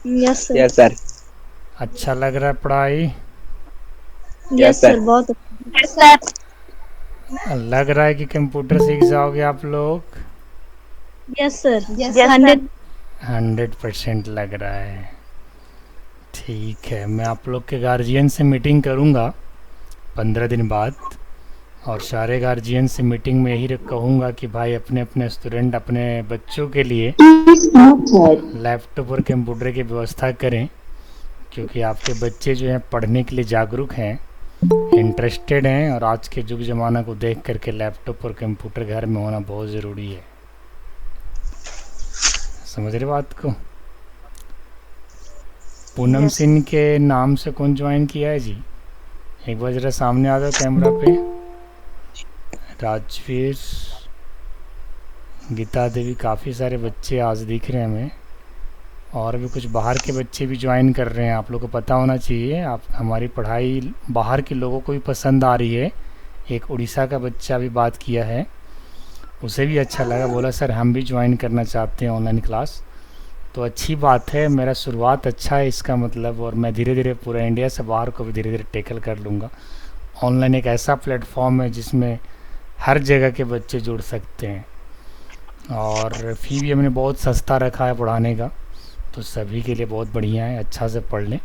Yes sir. Yes sir. अच्छा लग रहा है पढ़ाई? Yes yes sir. सर, बहुत यस सर। लग रहा है कि कंप्यूटर सीख जाओगे आप लोग? Yes sir. Yes sir. 100। 100% लग रहा है। ठीक है, मैं आप लोग के गार्जियन से मीटिंग करूँगा 15 दिन बाद, और सारे गार्जियन से मीटिंग में यही कहूँगा कि भाई अपने अपने स्टूडेंट, अपने बच्चों के लिए लैपटॉप और कंप्यूटर की व्यवस्था करें, क्योंकि आपके बच्चे जो हैं पढ़ने के लिए जागरूक हैं, इंटरेस्टेड हैं, और आज के युग ज़माना को देख करके लैपटॉप और कंप्यूटर घर में होना बहुत ज़रूरी है। समझ रहे बात को? पूनम यस सिंह के नाम से कौन ज्वाइन किया है जी? एक बार ज़रा सामने आ जाओ कैमरा पे। राजवीर, गीता देवी, काफ़ी सारे बच्चे आज दिख रहे हैं हमें, और भी कुछ बाहर के बच्चे भी ज्वाइन कर रहे हैं। आप लोगों को पता होना चाहिए, आप हमारी पढ़ाई बाहर के लोगों को भी पसंद आ रही है। एक उड़ीसा का बच्चा भी बात किया है, उसे भी अच्छा लगा, बोला सर हम भी ज्वाइन करना चाहते हैं ऑनलाइन क्लास। तो अच्छी बात है, मेरा शुरुआत अच्छा है इसका मतलब, और मैं धीरे धीरे पूरा इंडिया से बाहर को भी धीरे धीरे टेकल कर लूँगा। ऑनलाइन एक ऐसा प्लेटफॉर्म है जिसमें हर जगह के बच्चे जुड़ सकते हैं, और फ़ी भी हमने बहुत सस्ता रखा है पढ़ाने का, तो सभी के लिए बहुत बढ़िया है। अच्छा से पढ़ लें,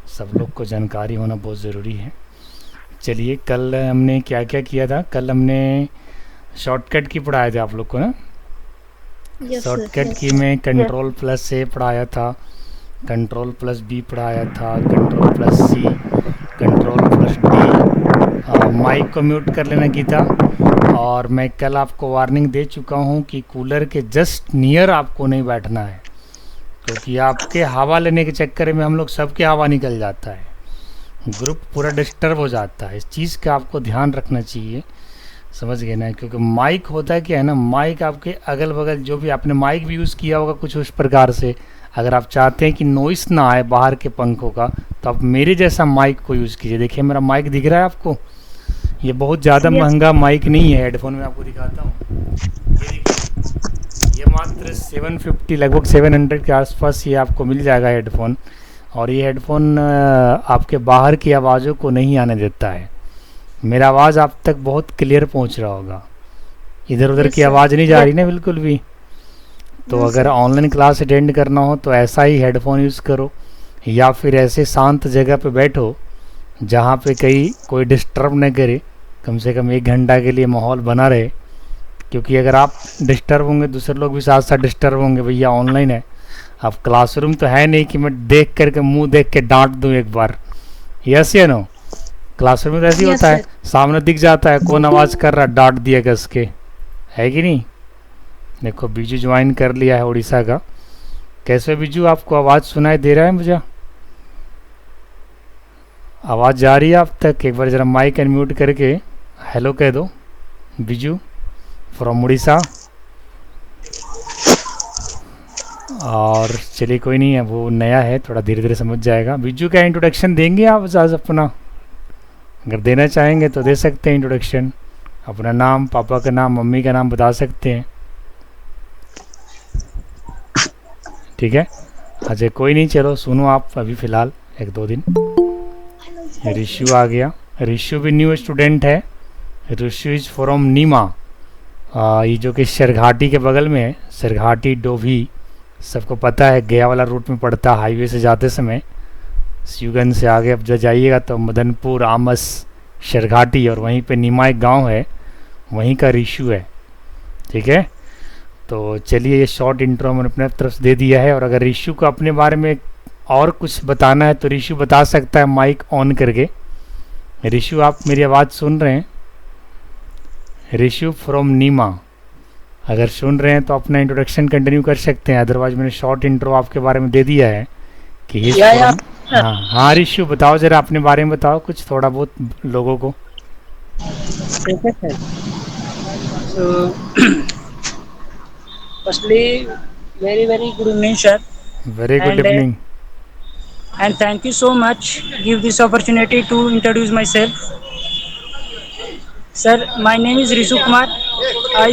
सब लोग को जानकारी होना बहुत ज़रूरी है। चलिए, कल हमने क्या क्या किया था? कल हमने शॉर्टकट की पढ़ाया था आप लोग को ना। यस शॉर्टकट की सर। में कंट्रोल प्लस ए पढ़ाया था, कंट्रोल प्लस बी पढ़ाया था, कंट्रोल प्लस सी, कंट्रोल प्लस डी। माइक को म्यूट कर लेना गीता। और मैं कल आपको वार्निंग दे चुका हूँ कि कूलर के जस्ट नियर आपको नहीं बैठना है, क्योंकि आपके हवा लेने के चक्कर में हम लोग सबके हवा निकल जाता है, ग्रुप पूरा डिस्टर्ब हो जाता है। इस चीज़ का आपको ध्यान रखना चाहिए, समझ गए ना? क्योंकि माइक होता है क्या है ना, माइक आपके अगल बगल जो भी आपने माइक भी यूज़ किया होगा कुछ उस प्रकार से, अगर आप चाहते हैं कि नॉइस ना आए बाहर के पंखों का, तो आप मेरे जैसा माइक को यूज़ कीजिए। देखिए मेरा माइक दिख रहा है आपको? ये बहुत ज़्यादा यस महंगा माइक नहीं है, हेडफोन में आपको दिखाता हूँ। ये देखिए, ये मात्र 750, लगभग 700 के आसपास ये आपको मिल जाएगा हेडफोन। और ये हेडफोन आपके बाहर की आवाज़ों को नहीं आने देता है। मेरा आवाज़ आप तक बहुत क्लियर पहुंच रहा होगा, इधर उधर यस की सर। आवाज़ नहीं जा रही ना बिल्कुल भी। तो नो अगर सर। ऑनलाइन क्लास अटेंड करना हो तो ऐसा ही हेडफोन यूज़ करो, या फिर ऐसे शांत जगह पे बैठो जहाँ पे कहीं कोई डिस्टर्ब न करे, कम से कम 1 घंटा के लिए माहौल बना रहे। क्योंकि अगर आप डिस्टर्ब होंगे, दूसरे लोग भी साथ साथ डिस्टर्ब होंगे। भैया ऑनलाइन है, अब क्लासरूम तो है नहीं कि मैं देख करके मुंह देख के डांट दूं एक बार। यस या नो? क्लासरूम में तो ऐसे ही यस होता है, सर। सामने दिख जाता है कौन आवाज़ कर रहा, डांट दिया कस के, है कि नहीं? देखो बीजू ज्वाइन कर लिया है उड़ीसा का। कैसे बीजू, आपको आवाज़ सुनाई दे रहा है मुझे? आवाज़ जा रही है आप तक? एक बार ज़रा माइक अनम्यूट करके हेलो कह दो। बीजू फ्रॉम उड़ीसा। और चलिए कोई नहीं है, वो नया है, थोड़ा धीरे धीरे समझ जाएगा। बीजू का इंट्रोडक्शन देंगे आप आज अपना? अगर देना चाहेंगे तो दे सकते हैं इंट्रोडक्शन, अपना नाम, पापा का नाम, मम्मी का नाम बता सकते हैं। ठीक है, अच्छा कोई नहीं, चलो सुनो आप अभी फ़िलहाल 1-2 दिन। ऋषु आ गया, ऋषु भी न्यू स्टूडेंट है। ऋषु इज़ फ्रॉम नीमा, ये जो कि सरघाटी के बगल में है। सरघाटी डोभी सबको पता है, गया वाला रूट में पड़ता है हाईवे से जाते समय। स्यूगन से आगे अब जब जाइएगा तो मदनपुर, आमस, सरघाटी, और वहीं पे नीमा एक गांव है, वहीं का ऋषु है। ठीक है, तो चलिए ये शॉर्ट इंट्रो मैंने अपने तरफ से दे दिया है। और अगर ऋषु को अपने बारे में और कुछ बताना है तो ऋषु बता सकता है माइक ऑन करके। ऋषु आप मेरी आवाज़ सुन रहे हैं? ऋषु फ्रॉम नीमा, अगर सुन रहे हैं तो अपना इंट्रोडक्शन कंटिन्यू कर सकते हैं, अदरवाइज मैंने शॉर्ट इंट्रो आपके बारे में दे दिया है कि ये या फ्रॉम। हाँ हाँ ऋषु बताओ, ज़रा अपने बारे में बताओ कुछ थोड़ा बहुत लोगों को। ठीक है sir. So, firstly, very very good evening, sir, very good and evening. thank you so much. Give this opportunity to introduce myself, sir. My name is Rishu Kumar. I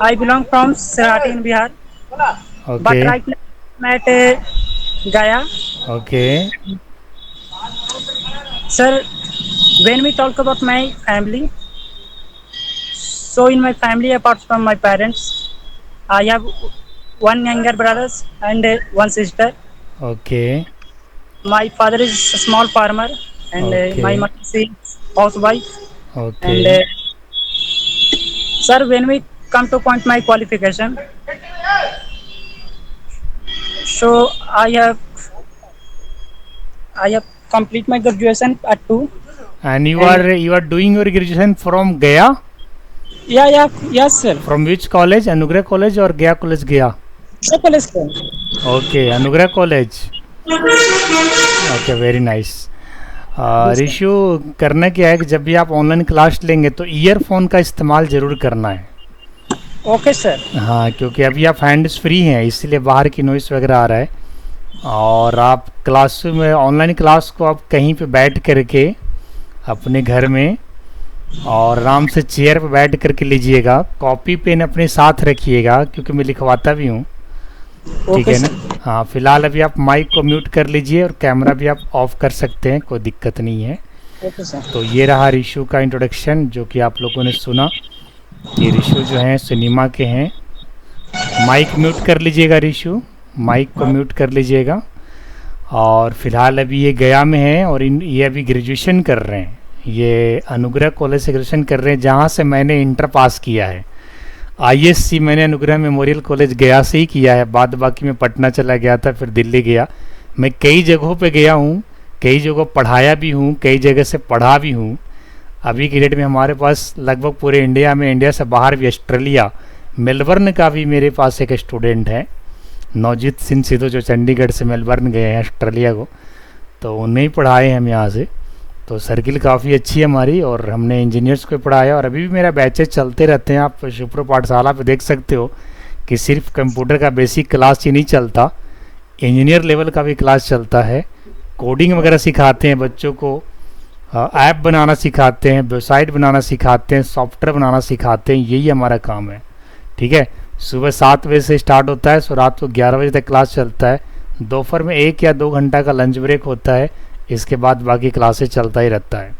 I belong from Sarati in Bihar, okay. but right now I'm at Gaya. Okay. Sir, when we talk about my family, so in my family, apart from my parents, I have one younger brothers and one sister. Okay. My father is a small farmer, and my Okay. mother is housewife. And Okay. sir, when we come to point my qualification, so I have complete my graduation at two. And And you are doing your graduation from Gaya? yeah, yes, sir. From which college? Anugrah College or Gaya College Gaya? Local school. Okay, Anugrah College. Okay very nice. Yes, sir. Rishu, करना क्या है कि जब भी आप online class लेंगे तो earphone का इस्तेमाल ज़रूर करना है। Okay, sir. हाँ, क्योंकि अभी आप हैंड्स फ्री हैं इसीलिए बाहर की नॉइस वगैरह आ रहा है। और आप क्लास में ऑनलाइन क्लास को आप कहीं पे बैठ करके अपने घर में और आराम से चेयर पे बैठ करके लीजिएगा। कॉपी पेन अपने साथ रखिएगा क्योंकि मैं लिखवाता भी हूँ। ठीक Okay, है ना? sir. हाँ, फिलहाल अभी आप माइक को म्यूट कर लीजिए और कैमरा भी आप ऑफ कर सकते हैं, कोई दिक्कत नहीं है। Okay, sir. तो ये रहा रिशु का इंट्रोडक्शन जो कि आप लोगों ने सुना। ये रिशु जो हैं सिनेमा के हैं। माइक म्यूट कर लीजिएगा रिशु, माइक को म्यूट कर लीजिएगा। और फिलहाल अभी ये गया में हैं और ये अभी ग्रेजुएशन कर रहे हैं। ये अनुग्रह कॉलेज से ग्रेजुएशन कर रहे हैं जहाँ से मैंने इंटर पास किया है। आईएससी मैंने अनुग्रह मेमोरियल कॉलेज गया से ही किया है, बाद बाकी मैं पटना चला गया था, फिर दिल्ली गया। मैं कई जगहों पे गया हूँ, कई जगह पढ़ाया भी हूँ, कई जगह से पढ़ा भी हूँ। अभी की डेट में हमारे पास लगभग पूरे इंडिया में, इंडिया से बाहर भी, ऑस्ट्रेलिया मेलबर्न का भी मेरे पास एक स्टूडेंट है, नवजीत सिंह सिद्धू, जो चंडीगढ़ से मेलबर्न गए हैं ऑस्ट्रेलिया को, तो उन्हें ही पढ़ाए हम यहाँ से। तो सर्किल काफ़ी अच्छी है हमारी और हमने इंजीनियर्स को पढ़ाया और अभी भी मेरा बैचेज चलते रहते हैं। आप शिवपुर पाठशाला पे देख सकते हो कि सिर्फ कंप्यूटर का बेसिक क्लास ही नहीं चलता, इंजीनियर लेवल का भी क्लास चलता है। कोडिंग वगैरह सिखाते हैं बच्चों को, ऐप बनाना सिखाते हैं, वेबसाइट बनाना सिखाते हैं, सॉफ्टवेयर बनाना सिखाते हैं। यही हमारा काम है। ठीक है, सुबह 7 बजे से स्टार्ट होता है, सो रात को 11 बजे तक क्लास चलता है। दोपहर में 1 या 2 घंटा का लंच ब्रेक होता है, इसके बाद बाकी क्लासेस चलता ही रहता है।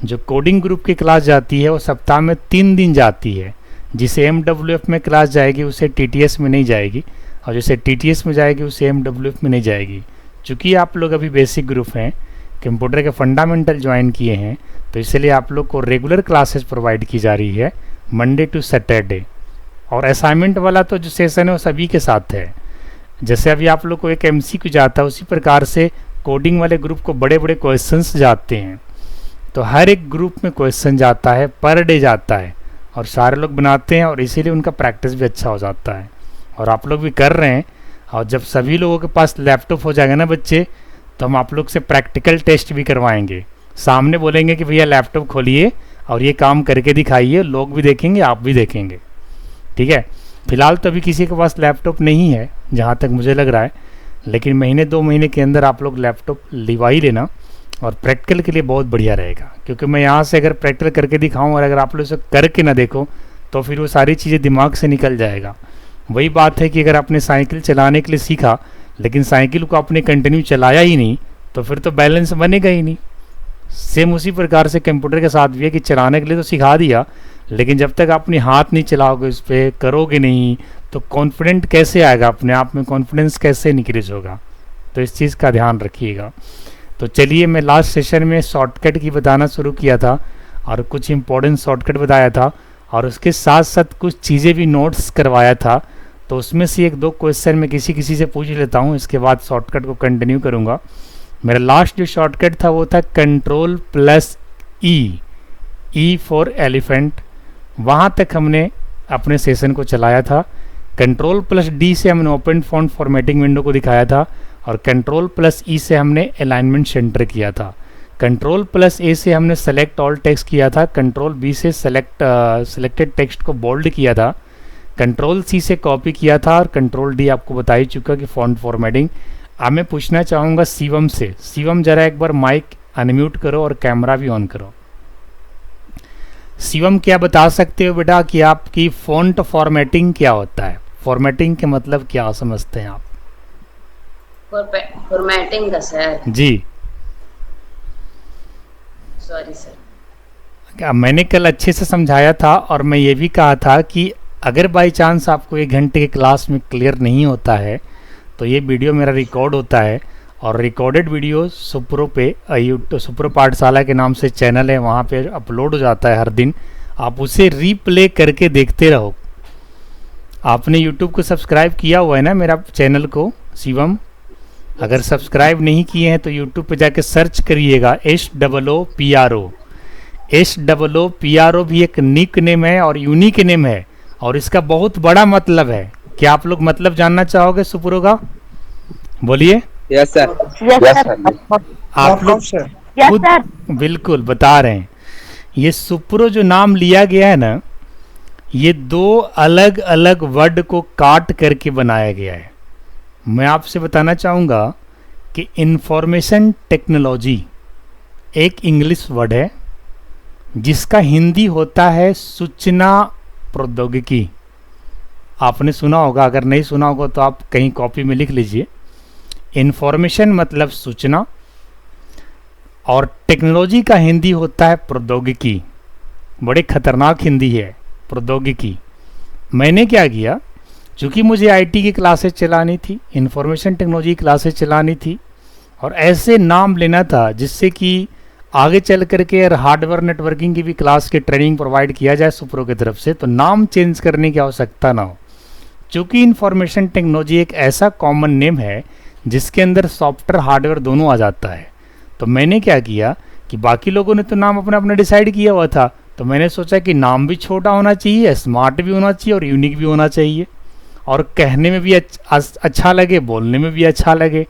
जो कोडिंग ग्रुप की क्लास जाती है वो सप्ताह में 3 दिन जाती है। जिसे MWF में क्लास जाएगी उसे TTS में नहीं जाएगी, और जिसे TTS में जाएगी उसे MWF में नहीं जाएगी। चूँकि आप लोग अभी बेसिक ग्रुप हैं, कंप्यूटर के फंडामेंटल ज्वाइन किए हैं, तो इसलिए आप लोग को रेगुलर क्लासेस प्रोवाइड की जा रही है मंडे टू सैटरडे। और असाइनमेंट वाला तो जो सेशन है वो सभी के साथ है। जैसे अभी आप लोग को एक MCQ जाता है, उसी प्रकार से कोडिंग वाले ग्रुप को बड़े बड़े क्वेश्चंस जाते हैं। तो हर एक ग्रुप में क्वेश्चन जाता है, पर डे जाता है, और सारे लोग बनाते हैं और इसीलिए उनका प्रैक्टिस भी अच्छा हो जाता है। और आप लोग भी कर रहे हैं। और जब सभी लोगों के पास लैपटॉप हो जाएगा ना बच्चे, तो हम आप लोग से प्रैक्टिकल टेस्ट भी करवाएंगे। सामने बोलेंगे कि भैया लैपटॉप खोलिए और ये काम करके दिखाइए, लोग भी देखेंगे, आप भी देखेंगे। ठीक है, फिलहाल तो अभी किसी के पास लैपटॉप नहीं है जहाँ तक मुझे लग रहा है, लेकिन महीने 2 महीने के अंदर आप लोग लैपटॉप लिवा ही लेना। और प्रैक्टिकल के लिए बहुत बढ़िया रहेगा, क्योंकि मैं यहाँ से अगर प्रैक्टिकल करके दिखाऊँ और अगर आप लोग इसे करके ना देखो तो फिर वो सारी चीज़ें दिमाग से निकल जाएगा। वही बात है कि अगर आपने साइकिल चलाने के लिए सीखा लेकिन साइकिल को आपने कंटिन्यू चलाया ही नहीं, तो फिर तो बैलेंस बनेगा ही नहीं। सेम उसी प्रकार से कंप्यूटर के साथ भी है कि चलाने के लिए तो सिखा दिया, लेकिन जब तक अपने हाथ नहीं चलाओगे, उस पर करोगे नहीं, तो कॉन्फिडेंट कैसे आएगा, अपने आप में कॉन्फिडेंस कैसे इंक्रीज होगा। तो इस चीज़ का ध्यान रखिएगा। तो चलिए, मैं लास्ट सेशन में शॉर्टकट की बताना शुरू किया था और कुछ इंपॉर्टेंट शॉर्टकट बताया था, और उसके साथ साथ कुछ चीज़ें भी नोट्स करवाया था। तो उसमें से 1-2 क्वेश्चन मैं किसी से पूछ लेता हूँ, इसके बाद शॉर्टकट को कंटिन्यू करूँगा। मेरा लास्ट जो शॉर्टकट था वो था Ctrl+E, E फॉर एलिफेंट। वहाँ तक हमने अपने सेशन को चलाया था। Ctrl+D से हमने ओपन फॉन्ट फॉर्मेटिंग विंडो को दिखाया था, और Ctrl+E से हमने अलाइनमेंट सेंटर किया था। Ctrl+A से हमने सेलेक्ट ऑल टेक्स्ट किया था। Ctrl+B से सेलेक्टेड टेक्स्ट को बोल्ड किया था। Ctrl+C से कॉपी किया था, और Ctrl+D आपको बता ही चुका कि फॉन्ट फॉर्मेटिंग। अब मैं पूछना चाहूँगा शिवम से। शिवम, जरा एक बार माइक अनम्यूट करो और कैमरा भी ऑन करो। शिवम, क्या बता सकते हो बेटा कि आपकी फॉन्ट फॉर्मेटिंग क्या होता है? फॉर्मेटिंग के मतलब क्या समझते हैं आप? फॉर्मेटिंग का सर। जी। Sorry sir. मैंने कल अच्छे से समझाया था और मैं ये भी कहा था कि अगर बाई चांस आपको 1 घंटे के क्लास में क्लियर नहीं होता है तो ये वीडियो मेरा रिकॉर्ड होता है और रिकॉर्डेड वीडियो सुप्रो पे यूट्यूब सुप्रो पाठशाला के नाम से चैनल है, वहाँ पे अपलोड हो जाता है हर दिन। आप उसे रीप्ले करके देखते रहो। आपने यूट्यूब को सब्सक्राइब किया हुआ है ना मेरा चैनल को शिवम? अगर सब्सक्राइब नहीं किए हैं तो यूट्यूब पे जाके सर्च करिएगा SOOPRO। SOOPRO भी एक निक नेम है और यूनिक नेम है और इसका बहुत बड़ा मतलब है। क्या आप लोग मतलब जानना चाहोगे सुप्रो का? बोलिए। Yes sir. आप लोग खुद बिल्कुल बता रहे हैं। ये सुप्रो जो नाम लिया गया है ना, ये 2 अलग अलग वर्ड को काट करके बनाया गया है। मैं आपसे बताना चाहूँगा कि इंफॉर्मेशन टेक्नोलॉजी एक इंग्लिश वर्ड है जिसका हिंदी होता है सूचना प्रौद्योगिकी। आपने सुना होगा, अगर नहीं सुना होगा तो आप कहीं कॉपी में लिख लीजिए। इंफॉर्मेशन मतलब सूचना और टेक्नोलॉजी का हिंदी होता है प्रौद्योगिकी। बड़े खतरनाक हिंदी है प्रौद्योगिकी। मैंने क्या किया, चूँकि मुझे आईटी की क्लासेस चलानी थी, इंफॉर्मेशन टेक्नोलॉजी क्लासेस चलानी थी और ऐसे नाम लेना था जिससे कि आगे चल करके अगर हार्डवेयर नेटवर्किंग की भी क्लास की ट्रेनिंग प्रोवाइड किया जाए सुप्रो की तरफ से तो नाम चेंज करने की आवश्यकता ना हो। चूँकि इंफॉर्मेशन टेक्नोलॉजी एक ऐसा कॉमन नेम है जिसके अंदर सॉफ्टवेयर हार्डवेयर दोनों आ जाता है, तो मैंने क्या किया कि बाकी लोगों ने तो नाम अपना अपना डिसाइड किया हुआ था, तो मैंने सोचा कि नाम भी छोटा होना चाहिए, स्मार्ट भी होना चाहिए और यूनिक भी होना चाहिए और कहने में भी अच्छा लगे, बोलने में भी अच्छा लगे।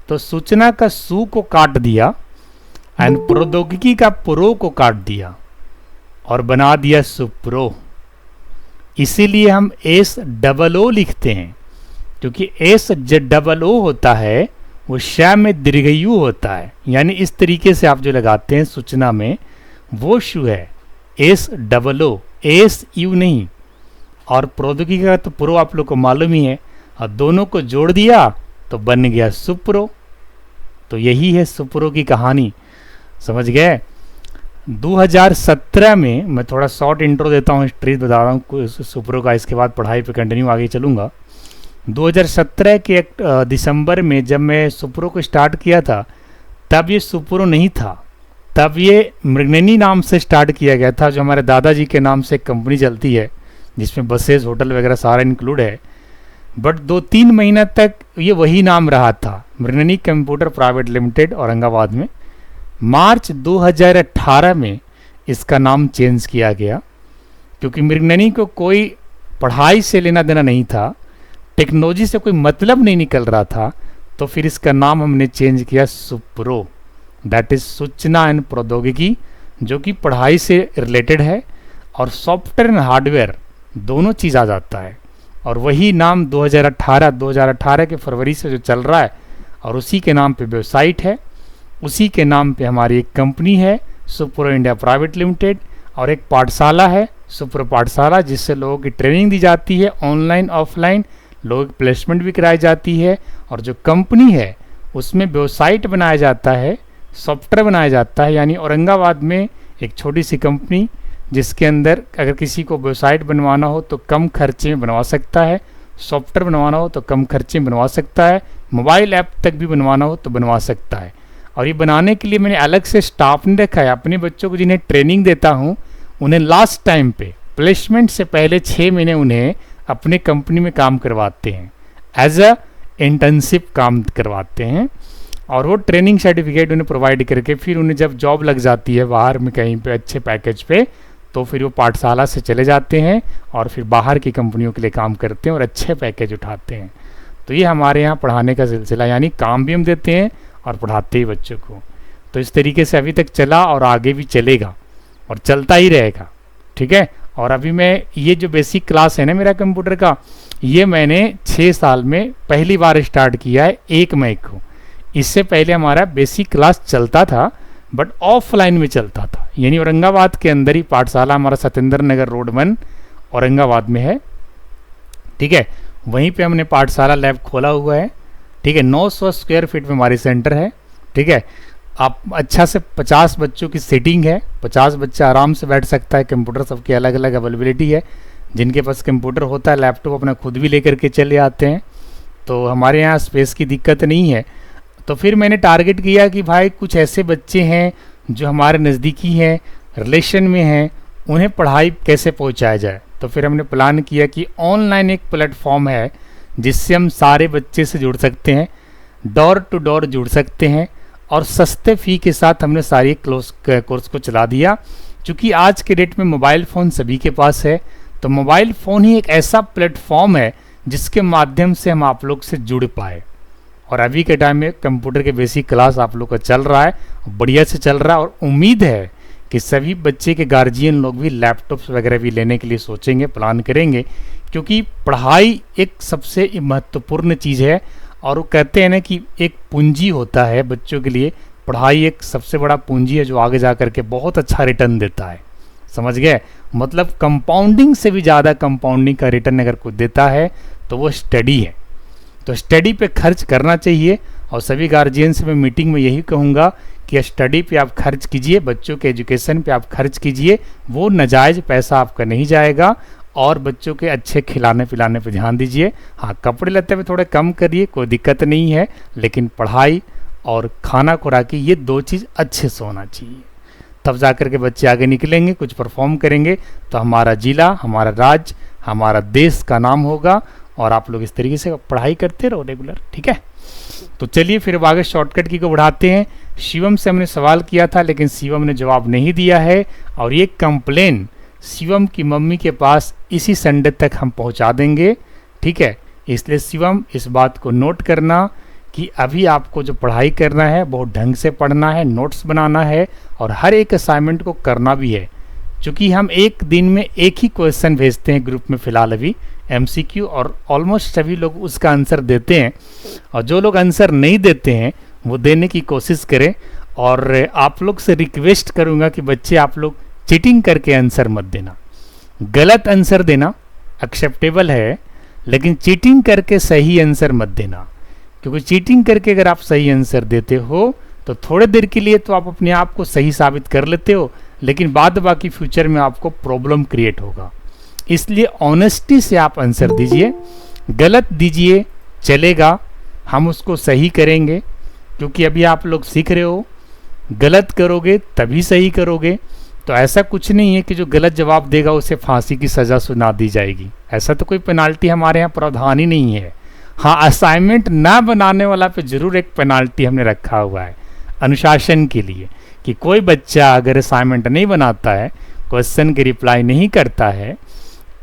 तो सूचना का सू को काट दिया एंड प्रौद्योगिकी का प्रो को काट दिया और बना दिया सुप्रो। इसीलिए हम SOO लिखते हैं, क्योंकि SOO होता है वो श में दीर्घयु होता है, यानी इस तरीके से आप जो लगाते हैं सूचना में वो शु है SOO, SU नहीं। और प्रौद्योगिकी का तो प्रो आप लोग को मालूम ही है, और दोनों को जोड़ दिया तो बन गया सुप्रो। तो यही है सुप्रो की कहानी, समझ गए? 2017 में, मैं थोड़ा शॉर्ट इंट्रो देता हूँ, हिस्ट्री बता रहा हूँ सुप्रो का, इसके बाद पढ़ाई पे कंटिन्यू आगे चलूँगा। 2017 के दिसंबर में जब मैं सुप्रो को स्टार्ट किया था तब ये सुप्रो नहीं था, तब ये मृगनयनी नाम से स्टार्ट किया गया था, जो हमारे दादाजी के नाम से एक कंपनी चलती है जिसमें बसेस, होटल वगैरह सारा इंक्लूड है। बट 2-3 महीना तक ये वही नाम रहा था, Mrignayani computer private limited Aurangabad में। मार्च 2018 में इसका नाम चेंज किया गया, क्योंकि मृगनयनी को कोई पढ़ाई से लेना देना नहीं था, टेक्नोलॉजी से कोई मतलब नहीं निकल रहा था, तो फिर इसका नाम हमने चेंज किया सुप्रो, दैट इज सूचना एंड प्रौद्योगिकी, जो कि पढ़ाई से रिलेटेड है और सॉफ्टवेयर एंड हार्डवेयर दोनों चीज़ आ जाता है। और वही नाम 2018 के फरवरी से जो चल रहा है, और उसी के नाम पे वेबसाइट है, उसी के नाम पे हमारी एक कंपनी है सुप्रो इंडिया प्राइवेट लिमिटेड, और एक पाठशाला है सुप्रो पाठशाला, जिससे लोगों की ट्रेनिंग दी जाती है ऑनलाइन ऑफलाइन, लोगों की प्लेसमेंट भी कराई जाती है। और जो कंपनी है उसमें वेबसाइट बनाया जाता है, सॉफ्टवेयर बनाया जाता है, यानी औरंगाबाद में एक छोटी सी कंपनी जिसके अंदर अगर किसी को वेबसाइट बनवाना हो तो कम खर्चे में बनवा सकता है, सॉफ्टवेयर बनवाना हो तो कम खर्चे में बनवा सकता है, मोबाइल ऐप तक भी बनवाना हो तो बनवा सकता है। और ये बनाने के लिए मैंने अलग से स्टाफ नहीं रखा है, अपने बच्चों को जिन्हें ट्रेनिंग देता हूँ उन्हें लास्ट टाइम पे प्लेसमेंट से पहले 6 महीने उन्हें अपने कंपनी में काम करवाते हैं, एज अ इंटर्नशिप काम करवाते हैं, और वो ट्रेनिंग सर्टिफिकेट उन्हें प्रोवाइड करके फिर उन्हें जब जॉब लग जाती है बाहर में कहीं पे अच्छे पैकेज पे, तो फिर वो पाठशाला से चले जाते हैं और फिर बाहर की कंपनियों के लिए काम करते हैं और अच्छे पैकेज उठाते हैं। तो ये हमारे यहाँ पढ़ाने का सिलसिला, यानी काम भी हम देते हैं और पढ़ाते ही बच्चों को। तो इस तरीके से अभी तक चला और आगे भी चलेगा और चलता ही रहेगा, ठीक है। और अभी मैं ये जो बेसिक क्लास है ना मेरा कंप्यूटर का, ये मैंने 6 साल में पहली बार स्टार्ट किया है 1 मई को। इससे पहले हमारा बेसिक क्लास चलता था बट ऑफलाइन में चलता था, यानी औरंगाबाद के अंदर ही पाठशाला हमारा सत्येंद्र नगर रोड 1 औरंगाबाद में है, ठीक है। वहीं पे हमने पाठशाला लैब खोला हुआ है, ठीक है, 900 स्क्वायर फीट में हमारी सेंटर है। ठीक है, आप अच्छा से 50 बच्चों की सीटिंग है, 50 बच्चा आराम से बैठ सकता है। कंप्यूटर सबकी अलग अलग अवेलेबिलिटी है, जिनके पास कंप्यूटर होता है लैपटॉप अपना खुद भी लेकर के चले आते हैं, तो हमारे यहाँ स्पेस की दिक्कत नहीं है। तो फिर मैंने टारगेट किया कि भाई कुछ ऐसे बच्चे हैं जो हमारे नज़दीकी हैं, रिलेशन में हैं, उन्हें पढ़ाई कैसे पहुंचाया जाए। तो फिर हमने प्लान किया कि ऑनलाइन एक प्लेटफॉर्म है जिससे हम सारे बच्चे से जुड़ सकते हैं, डोर टू डोर जुड़ सकते हैं, और सस्ते फ़ी के साथ हमने सारी कोर्स को चला दिया। क्योंकि आज के डेट में मोबाइल फ़ोन सभी के पास है, तो मोबाइल फ़ोन ही एक ऐसा प्लेटफॉर्म है जिसके माध्यम से हम आप लोग से जुड़ पाए। और अभी के टाइम में कंप्यूटर के बेसिक क्लास आप लोग का चल रहा है, बढ़िया से चल रहा है, और उम्मीद है कि सभी बच्चे के गार्जियन लोग भी लैपटॉप्स वगैरह भी लेने के लिए सोचेंगे, प्लान करेंगे। क्योंकि पढ़ाई एक सबसे महत्वपूर्ण चीज़ है, और वो कहते हैं ना कि एक पूंजी होता है बच्चों के लिए, पढ़ाई एक सबसे बड़ा पूंजी है जो आगे जा कर के बहुत अच्छा रिटर्न देता है। समझ गए, मतलब कंपाउंडिंग से भी ज़्यादा कंपाउंडिंग का रिटर्न अगर कोई देता है तो वो स्टडी है। तो स्टडी पे खर्च करना चाहिए, और सभी गार्जियन से मैं मीटिंग में यही कहूँगा कि स्टडी पे आप खर्च कीजिए, बच्चों के एजुकेशन पे आप खर्च कीजिए, वो नाजायज़ पैसा आपका नहीं जाएगा। और बच्चों के अच्छे खिलाने पिलाने पे ध्यान दीजिए। हाँ, कपड़े लत्ते पे थोड़े कम करिए, कोई दिक्कत नहीं है, लेकिन पढ़ाई और खाना खुराकी ये 2 चीज़ अच्छे से होना चाहिए, तब जा कर के बच्चे आगे निकलेंगे, कुछ परफॉर्म करेंगे, तो हमारा जिला, हमारा राज्य, हमारा देश का नाम होगा। और आप लोग इस तरीके से पढ़ाई करते रहो रेगुलर। ठीक है, तो चलिए फिर अब आगे शॉर्टकट की को बढ़ाते हैं। शिवम से हमने सवाल किया था, लेकिन शिवम ने जवाब नहीं दिया है, और ये कंप्लेन शिवम की मम्मी के पास इसी संडे तक हम पहुंचा देंगे। ठीक है, इसलिए शिवम इस बात को नोट करना कि अभी आपको जो पढ़ाई करना है बहुत ढंग से पढ़ना है, नोट्स बनाना है, और हर एक असाइनमेंट को करना भी है। क्योंकि हम एक दिन में एक ही क्वेश्चन भेजते हैं ग्रुप में फ़िलहाल अभी MCQ, और ऑलमोस्ट सभी लोग उसका आंसर देते हैं। और जो लोग आंसर नहीं देते हैं वो देने की कोशिश करें। और आप लोग से रिक्वेस्ट करूँगा कि बच्चे आप लोग चीटिंग करके आंसर मत देना। गलत आंसर देना एक्सेप्टेबल है, लेकिन चीटिंग करके सही आंसर मत देना। क्योंकि चीटिंग करके अगर आप सही आंसर देते हो तो थोड़े देर के लिए तो आप अपने आप को सही साबित कर लेते हो, लेकिन बाद बाकी फ्यूचर में आपको प्रॉब्लम क्रिएट होगा। इसलिए ऑनेस्टी से आप आंसर दीजिए, गलत दीजिए चलेगा, हम उसको सही करेंगे। क्योंकि अभी आप लोग सीख रहे हो, गलत करोगे तभी सही करोगे। तो ऐसा कुछ नहीं है कि जो गलत जवाब देगा उसे फांसी की सज़ा सुना दी जाएगी, ऐसा तो कोई पेनाल्टी हमारे यहाँ प्रावधान ही नहीं है। हाँ, असाइनमेंट ना बनाने वाला पे ज़रूर एक पेनाल्टी हमने रखा हुआ है अनुशासन के लिए, कि कोई बच्चा अगर असाइनमेंट नहीं बनाता है, क्वेश्चन की रिप्लाई नहीं करता है,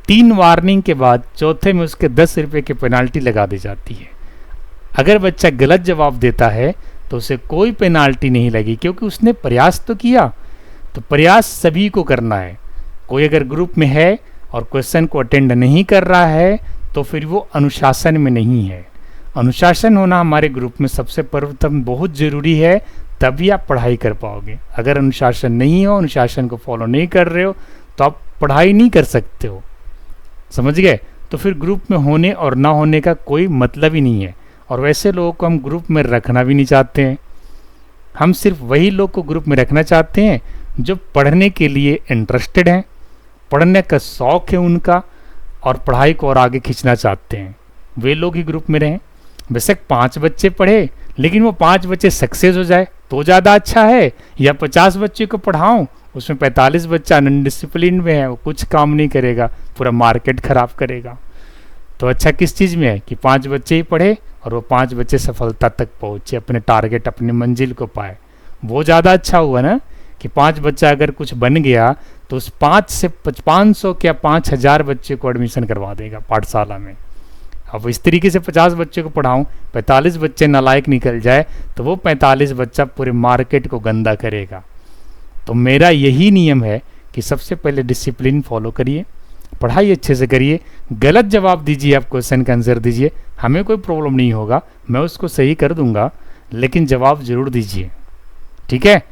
3 वार्निंग के बाद चौथे में उसके 10 रुपये की पेनाल्टी लगा दी जाती है। अगर बच्चा गलत जवाब देता है तो उसे कोई पेनाल्टी नहीं लगी, क्योंकि उसने प्रयास तो किया। तो प्रयास सभी को करना है। कोई अगर ग्रुप में है और क्वेश्चन को अटेंड नहीं कर रहा है तो फिर वो अनुशासन में नहीं है। अनुशासन होना हमारे ग्रुप में सबसे प्रथम बहुत ज़रूरी है, तभी आप पढ़ाई कर पाओगे। अगर अनुशासन नहीं हो, अनुशासन को फॉलो नहीं कर रहे हो, तो आप पढ़ाई नहीं कर सकते हो। समझ गए? तो फिर ग्रुप में होने और ना होने का कोई मतलब ही नहीं है। और वैसे लोगों को हम ग्रुप में रखना भी नहीं चाहते हैं। हम सिर्फ वही लोग को ग्रुप में रखना चाहते हैं जो पढ़ने के लिए इंटरेस्टेड हैं, पढ़ने का शौक़ है उनका, और पढ़ाई को और आगे खींचना चाहते हैं। वे लोग ही ग्रुप में रहें। बेशक 5 बच्चे पढ़े, लेकिन वो 5 बच्चे सक्सेस हो जाए तो ज़्यादा अच्छा है, या 50 बच्चे को पढ़ाऊँ उसमें 45 बच्चा अनडिसिप्लिन में है, वो कुछ काम नहीं करेगा, पूरा मार्केट ख़राब करेगा। तो अच्छा किस चीज़ में है कि 5 बच्चे ही पढ़े और वो 5 बच्चे सफलता तक पहुँचे, अपने टारगेट, अपनी मंजिल को पाए। वो ज़्यादा अच्छा हुआ ना कि 5 बच्चा अगर कुछ बन गया तो उस 5 से 500 या 5000 बच्चे को एडमिशन करवा देगा पाठशाला में। अब इस तरीके से 50 बच्चे को पढ़ाऊँ, 45 बच्चे नालायक निकल जाए तो वो 45 बच्चा पूरे मार्केट को गंदा करेगा। तो मेरा यही नियम है कि सबसे पहले डिसिप्लिन फॉलो करिए, पढ़ाई अच्छे से करिए, गलत जवाब दीजिए, आप क्वेश्चन का आंसर दीजिए, हमें कोई प्रॉब्लम नहीं होगा, मैं उसको सही कर दूंगा, लेकिन जवाब ज़रूर दीजिए। ठीक है?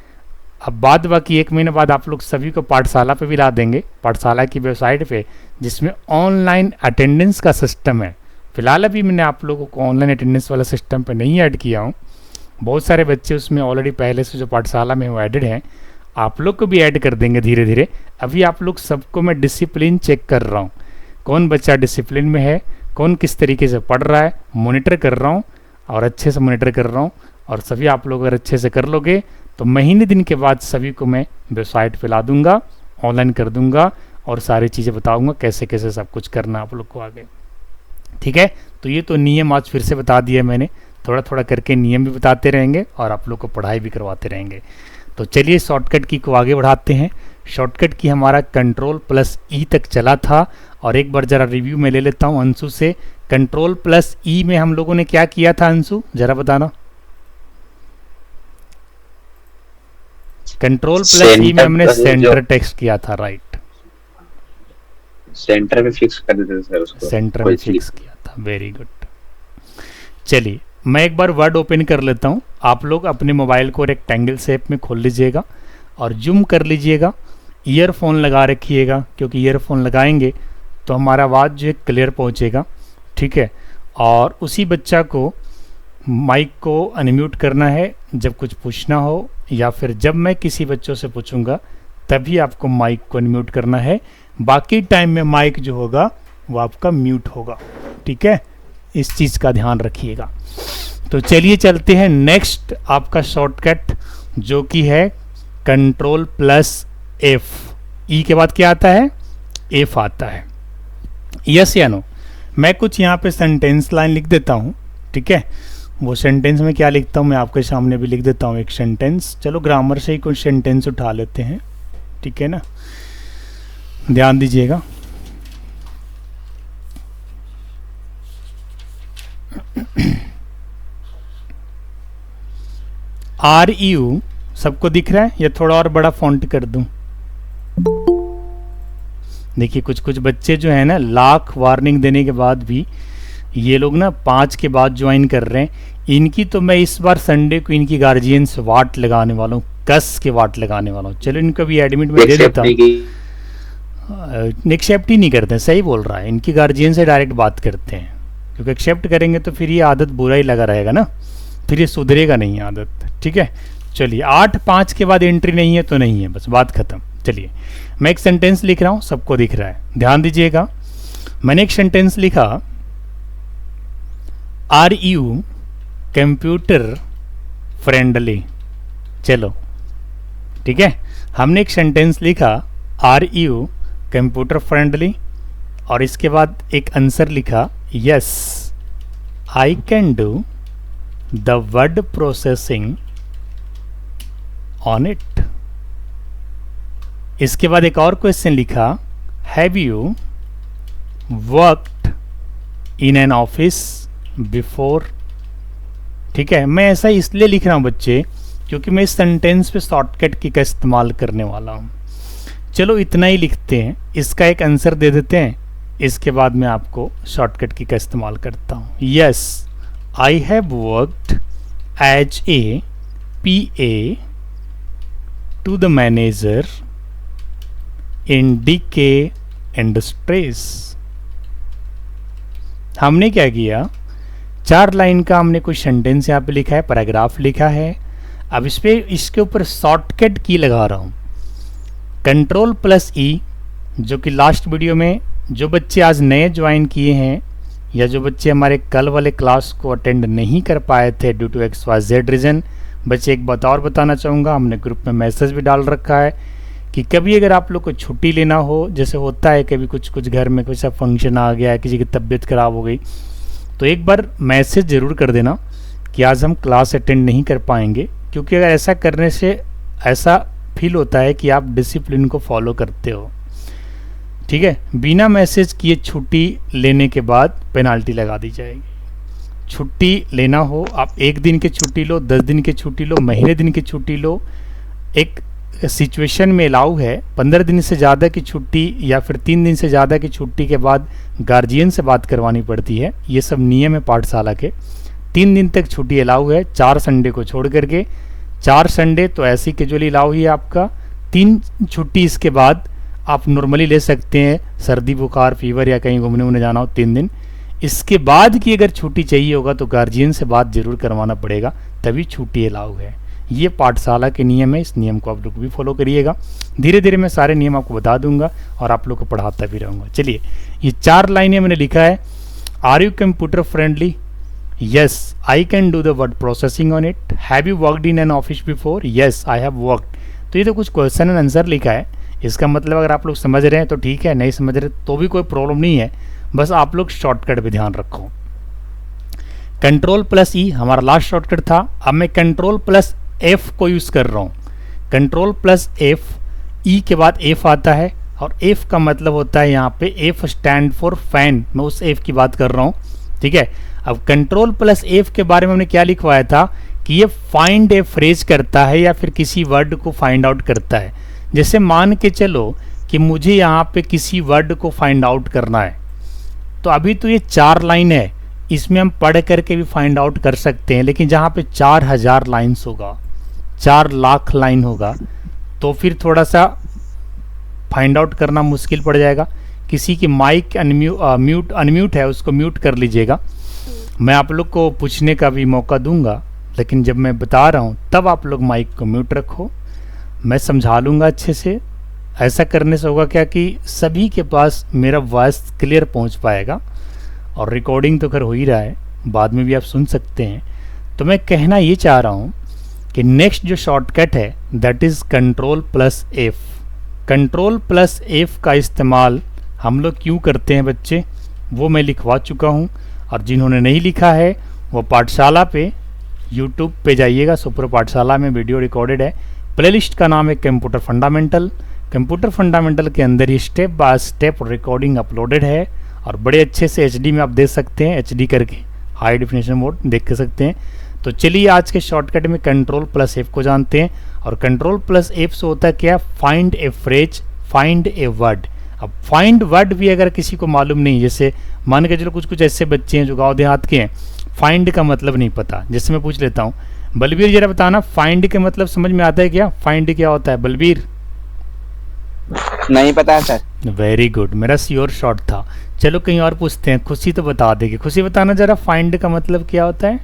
अब बाद बाकी 1 महीने बाद आप लोग सभी को पाठशाला पे भी ला देंगे, पाठशाला की वेबसाइट पे, जिसमें ऑनलाइन अटेंडेंस का सिस्टम है। फ़िलहाल अभी मैंने आप लोगों को ऑनलाइन अटेंडेंस वाला सिस्टम पे नहीं ऐड किया हूँ। बहुत सारे बच्चे उसमें ऑलरेडी पहले से जो पाठशाला में वो एडेड हैं, आप लोग को भी ऐड कर देंगे धीरे धीरे। अभी आप लोग सबको मैं डिसिप्लिन चेक कर रहा हूँ, कौन बच्चा डिसिप्लिन में है, कौन किस तरीके से पढ़ रहा है, मॉनिटर कर रहा हूँ और अच्छे से मॉनिटर कर रहा हूँ। और सभी आप लोग अगर अच्छे से कर लोगे तो महीने दिन के बाद सभी को मैं वेबसाइट पे ला दूंगा, ऑनलाइन कर दूंगा और सारी चीज़ें बताऊंगा कैसे कैसे सब कुछ करना आप लोग को आगे। ठीक है, तो ये तो नियम आज फिर से बता दिया मैंने, थोड़ा थोड़ा करके नियम भी बताते रहेंगे और आप लोग को पढ़ाई भी करवाते रहेंगे। तो चलिए शॉर्टकट की को आगे बढ़ाते हैं। शॉर्टकट की हमारा Ctrl+E तक चला था और एक बार ज़रा रिव्यू में ले लेता हूँ अंशु से। Ctrl+E में हम लोगों ने क्या किया था अंशु, ज़रा बताना। Ctrl+E में हमने सेंटर टेक्स्ट किया था, राइट, सेंटर में फिक्स कर देते थे सर उसको, सेंटर में फिक्स किया था। Very good. चलिए मैं एक बार वर्ड ओपन कर लेता हूँ, आप लोग अपने मोबाइल को रेक्टेंगल शेप में खोल लीजिएगा और जूम कर लीजिएगा। ईयरफोन लगा रखिएगा क्योंकि ईयरफोन लगाएंगे तो हमारा आवाज़ जो है क्लियर पहुँचेगा। ठीक है, और उसी बच्चा को माइक को अनम्यूट करना है जब कुछ पूछना हो या फिर जब मैं किसी बच्चों से पूछूंगा तभी आपको माइक को अनम्यूट करना है। बाकी टाइम में माइक जो होगा वो आपका म्यूट होगा। ठीक है, इस चीज़ का ध्यान रखिएगा। तो चलिए चलते हैं नेक्स्ट आपका शॉर्टकट जो कि है Ctrl+F। ई के बाद क्या आता है, F आता है। यस या नो। मैं कुछ यहाँ पे सेंटेंस लाइन लिख देता हूँ। ठीक है, वो सेंटेंस में क्या लिखता हूँ मैं आपके सामने भी लिख देता हूँ एक सेंटेंस। चलो ग्रामर से ही कुछ सेंटेंस उठा लेते हैं। ठीक है ना, ध्यान दीजिएगा। RU सबको दिख रहा है या थोड़ा और बड़ा फॉन्ट कर दूं? देखिए कुछ कुछ बच्चे जो है ना, लाख वार्निंग देने के बाद भी ये लोग ना 5 के बाद ज्वाइन कर रहे हैं। इनकी तो मैं इस बार संडे को इनकी गार्जियंस वाट लगाने वाला हूँ, कस के वाट लगाने वाला हूँ। चलो इनको भी एडमिट में दे देता हूँ। एक्सेप्ट ही नहीं करते, सही बोल रहा है, इनकी गार्जियन से डायरेक्ट बात करते हैं क्योंकि एक्सेप्ट करेंगे तो फिर ये आदत बुरा ही लगा रहेगा ना, फिर ये सुधरेगा नहीं आदत। ठीक है, चलिए 8-5 के बाद एंट्री नहीं है तो नहीं है, बस बात खत्म। चलिए मैं एक सेंटेंस लिख रहा हूँ, सबको दिख रहा है, ध्यान दीजिएगा। मैंने एक सेंटेंस लिखा, RU कंप्यूटर फ्रेंडली। चलो ठीक है, हमने एक सेंटेंस लिखा RU कंप्यूटर फ्रेंडली और इसके बाद एक आंसर लिखा, yes I can do the word processing on it. इसके बाद एक और क्वेश्चन लिखा, have you worked in an office before. ठीक है, मैं ऐसा इसलिए लिख रहा हूँ बच्चे क्योंकि मैं इस सेंटेंस पे शॉर्टकट की का इस्तेमाल करने वाला हूँ। चलो इतना ही लिखते हैं, इसका एक आंसर दे देते हैं, इसके बाद मैं आपको शॉर्टकट की का इस्तेमाल करता हूँ। Yes I have worked as a PA to the manager in DK industries. हमने क्या किया, 4 लाइन का हमने कुछ सेंटेंस यहाँ पे लिखा है, पैराग्राफ लिखा है। अब इस पे इसके ऊपर शॉर्टकट की लगा रहा हूँ, Ctrl+E, जो कि लास्ट वीडियो में जो बच्चे आज नए ज्वाइन किए हैं या जो बच्चे हमारे कल वाले क्लास को अटेंड नहीं कर पाए थे ड्यू टू XYZ रीज़न, बच्चे एक बात और बताना चाहूँगा, हमने ग्रुप में मैसेज भी डाल रखा है कि कभी अगर आप लोग को छुट्टी लेना हो, जैसे होता है कभी कुछ घर में कुछ फंक्शन आ गया है, किसी की तबीयत ख़राब हो गई, तो एक बार मैसेज ज़रूर कर देना कि आज हम क्लास अटेंड नहीं कर पाएंगे, क्योंकि अगर ऐसा करने से ऐसा फील होता है कि आप डिसिप्लिन को फॉलो करते हो। ठीक है, बिना मैसेज किए छुट्टी लेने के बाद पेनाल्टी लगा दी जाएगी। छुट्टी लेना हो, आप 1 दिन की छुट्टी लो, 10 दिन की छुट्टी लो, महीने दिन की छुट्टी लो, एक सिचुएशन में अलाउ है। 15 दिन से ज़्यादा की छुट्टी या फिर 3 दिन से ज़्यादा की छुट्टी के बाद गार्जियन से बात करवानी पड़ती है, ये सब नियम है पाठशाला के। 3 दिन तक छुट्टी अलाउ है, 4 संडे को छोड़ करके। 4 संडे तो ऐसी कैजुअली अलाउ ही है आपका। 3 छुट्टी इसके बाद आप नॉर्मली ले सकते हैं, सर्दी बुखार फीवर या कहीं घूमने वूमने जाना हो 3 दिन। इसके बाद की अगर छुट्टी चाहिए होगा तो गार्जियन से बात जरूर करवाना पड़ेगा, तभी छुट्टी अलाउ है। ये पाठशाला के नियम है, इस नियम को आप लोग भी फॉलो करिएगा। धीरे धीरे मैं सारे नियम आपको बता दूंगा और आप लोग को पढ़ाता भी रहूँगा। चलिए, ये 4 लाइनें मैंने लिखा है। Are you computer friendly? Yes I can do the word processing on it. Have you worked in an office before? Yes I have worked. तो ये तो कुछ क्वेश्चन एंड आंसर लिखा है। इसका मतलब अगर आप लोग समझ रहे हैं तो ठीक है, नहीं समझ रहे तो भी कोई प्रॉब्लम नहीं है, बस आप लोग शॉर्टकट पे ध्यान रखो। कंट्रोल+E हमारा लास्ट शॉर्टकट था। अब मैं कंट्रोल+F को यूज़ कर रहा हूँ। कंट्रोल+F, E के बाद F आता है और F का मतलब होता है यहाँ पे F स्टैंड फॉर फैन। मैं उस F की बात कर रहा हूँ, ठीक है। अब कंट्रोल+F के बारे में हमने क्या लिखवाया था कि ये फाइंड ए फ्रेज करता है या फिर किसी वर्ड को फाइंड आउट करता है। जैसे मान के चलो कि मुझे यहाँ पे किसी वर्ड को फाइंड आउट करना है, तो अभी तो ये 4 लाइन है, इसमें हम पढ़ करके भी फाइंड आउट कर सकते हैं, लेकिन जहाँ पे 4000 लाइन्स होगा, 4 लाख लाइन होगा, तो फिर थोड़ा सा फाइंड आउट करना मुश्किल पड़ जाएगा। किसी की माइक अनम्यूट है, उसको म्यूट कर लीजिएगा। मैं आप लोग को पूछने का भी मौका दूंगा, लेकिन जब मैं बता रहा हूँ तब आप लोग माइक को म्यूट रखो, मैं समझा लूँगा अच्छे से। ऐसा करने से होगा क्या कि सभी के पास मेरा वॉइस क्लियर पहुँच पाएगा, और रिकॉर्डिंग तो खैर हो ही रहा है, बाद में भी आप सुन सकते हैं। तो मैं कहना ये चाह रहा हूँ कि नेक्स्ट जो शॉर्टकट है दैट इज़ कंट्रोल+F। कंट्रोल+F का इस्तेमाल हम लोग क्यों करते हैं बच्चे, वो मैं लिखवा चुका हूँ, और जिन्होंने नहीं लिखा है वो पाठशाला पे यूट्यूब पे जाइएगा, सुपर पाठशाला में वीडियो रिकॉर्डेड है। प्लेलिस्ट का नाम है कंप्यूटर फंडामेंटल। कंप्यूटर फंडामेंटल के अंदर ही step by step recording uploaded है, और बड़े अच्छे से HD में आप देख सकते हैं, HD करके हाई डेफिनेशन मोड देख सकते हैं। तो चलिए आज के शॉर्टकट में कंट्रोल+F को जानते हैं। और कंट्रोल+F से होता है क्या, find A phrase, find a word. अब फाइंड वर्ड भी अगर किसी को मालूम नहीं, जैसे मान के चलो कुछ ऐसे बच्चे हैं जो गाँव देहात के हैं, फाइंड का मतलब नहीं पता। जैसे मैं पूछ लेता हूँ, बलबीर जरा बताना फाइंड के मतलब समझ में आता है क्या? फाइंड क्या होता है बलबीर? नहीं पता है सर। वेरी गुड, मेरा श्योर शॉट था। चलो कहीं और पूछते हैं, खुशी तो बता देगी। खुशी बताना जरा फाइंड का मतलब क्या होता है?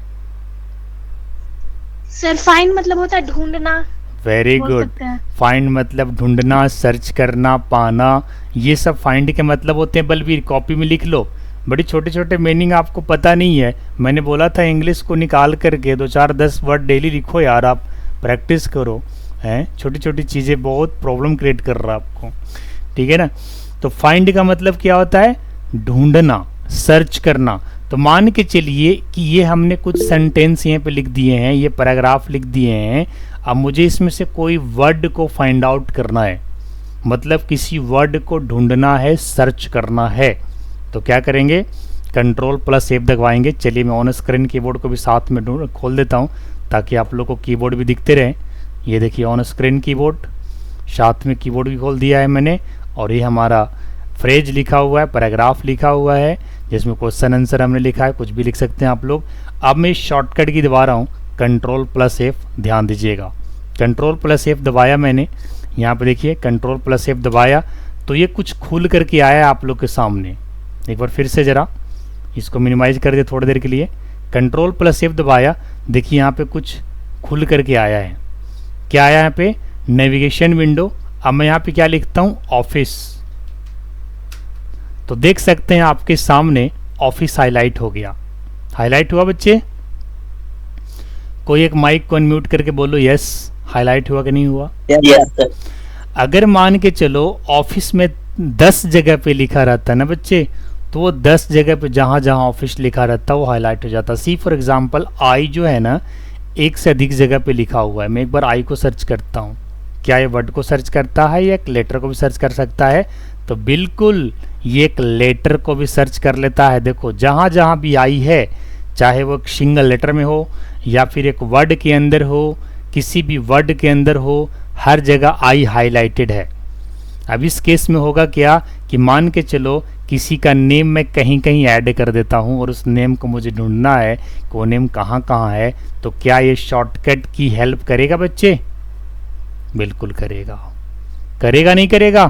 सर फाइंड मतलब होता है ढूंढना। वेरी गुड, फाइंड मतलब ढूंढना, सर्च करना, पाना, ये सब फाइंड के मतलब होते हैं। बलबीर कॉपी में लिख लो, बड़ी छोटे छोटे मीनिंग आपको पता नहीं है। मैंने बोला था इंग्लिश को निकाल करके 2 4 10 वर्ड डेली लिखो यार, आप प्रैक्टिस करो, हैं छोटी छोटी चीज़ें बहुत प्रॉब्लम क्रिएट कर रहा है आपको, ठीक है ना। तो फाइंड का मतलब क्या होता है, ढूंढना, सर्च करना। तो मान के चलिए कि ये हमने कुछ सेंटेंस यहाँ पे लिख दिए हैं, ये पैराग्राफ लिख दिए हैं। अब मुझे इसमें से कोई वर्ड को फाइंड आउट करना है, मतलब किसी वर्ड को ढूंढना है, सर्च करना है। तो क्या करेंगे, कंट्रोल+F दबाएंगे। चलिए मैं ऑन स्क्रीन कीबोर्ड को भी साथ में खोल देता हूँ ताकि आप लोग को कीबोर्ड भी दिखते रहे। ये देखिए ऑन स्क्रीन कीबोर्ड, साथ में कीबोर्ड भी खोल दिया है मैंने, और ये हमारा फ्रेज लिखा हुआ है, पैराग्राफ लिखा हुआ है, जिसमें क्वेश्चन आंसर हमने लिखा है, कुछ भी लिख सकते हैं आप लोग। अब मैं इस शॉर्टकट की दबा रहा हूँ, कंट्रोल+F, ध्यान दीजिएगा। कंट्रोल+F दबाया मैंने, यहाँ पे देखिए कंट्रोल+F दबाया तो ये कुछ खुल करके आया है आप लोग के सामने। एक बार फिर से ज़रा इसको मिनिमाइज कर दे थोड़ी देर के लिए। कंट्रोल+F दबाया, देखिए यहाँ पे कुछ खुल करके आया है। क्या आया यहाँ पे, नेविगेशन विंडो। अब मैं यहाँ पे क्या लिखता हूँ, ऑफिस। तो देख सकते हैं आपके सामने ऑफिस हाईलाइट हो गया। हाईलाइट हुआ बच्चे? कोई एक माइक को अनम्यूट करके बोलो यस, हाईलाइट हुआ कि नहीं हुआ? यस। अगर मान के चलो ऑफिस में 10 जगह पे लिखा रहता है ना बच्चे, तो वो 10 जगह पे जहाँ जहाँ ऑफिस लिखा रहता है वो हाईलाइट हो जाता है। सी फॉर एग्जांपल आई जो है ना, एक से अधिक जगह पे लिखा हुआ है। मैं एक बार आई को सर्च करता हूँ, क्या ये वर्ड को सर्च करता है या एक लेटर को भी सर्च कर सकता है? तो बिल्कुल ये एक लेटर को भी सर्च कर लेता है। देखो जहाँ जहाँ भी आई है, चाहे वो एक सिंगल लेटर में हो या फिर एक वर्ड के अंदर हो, किसी भी वर्ड के अंदर हो, हर जगह आई हाईलाइटेड है। अब इस केस में होगा क्या कि मान के चलो किसी का नेम मैं कहीं कहीं ऐड कर देता हूं और उस नेम को मुझे ढूंढना है कि वो नेम कहाँ कहाँ है, तो क्या ये शॉर्टकट की हेल्प करेगा बच्चे? बिल्कुल करेगा। करेगा नहीं करेगा?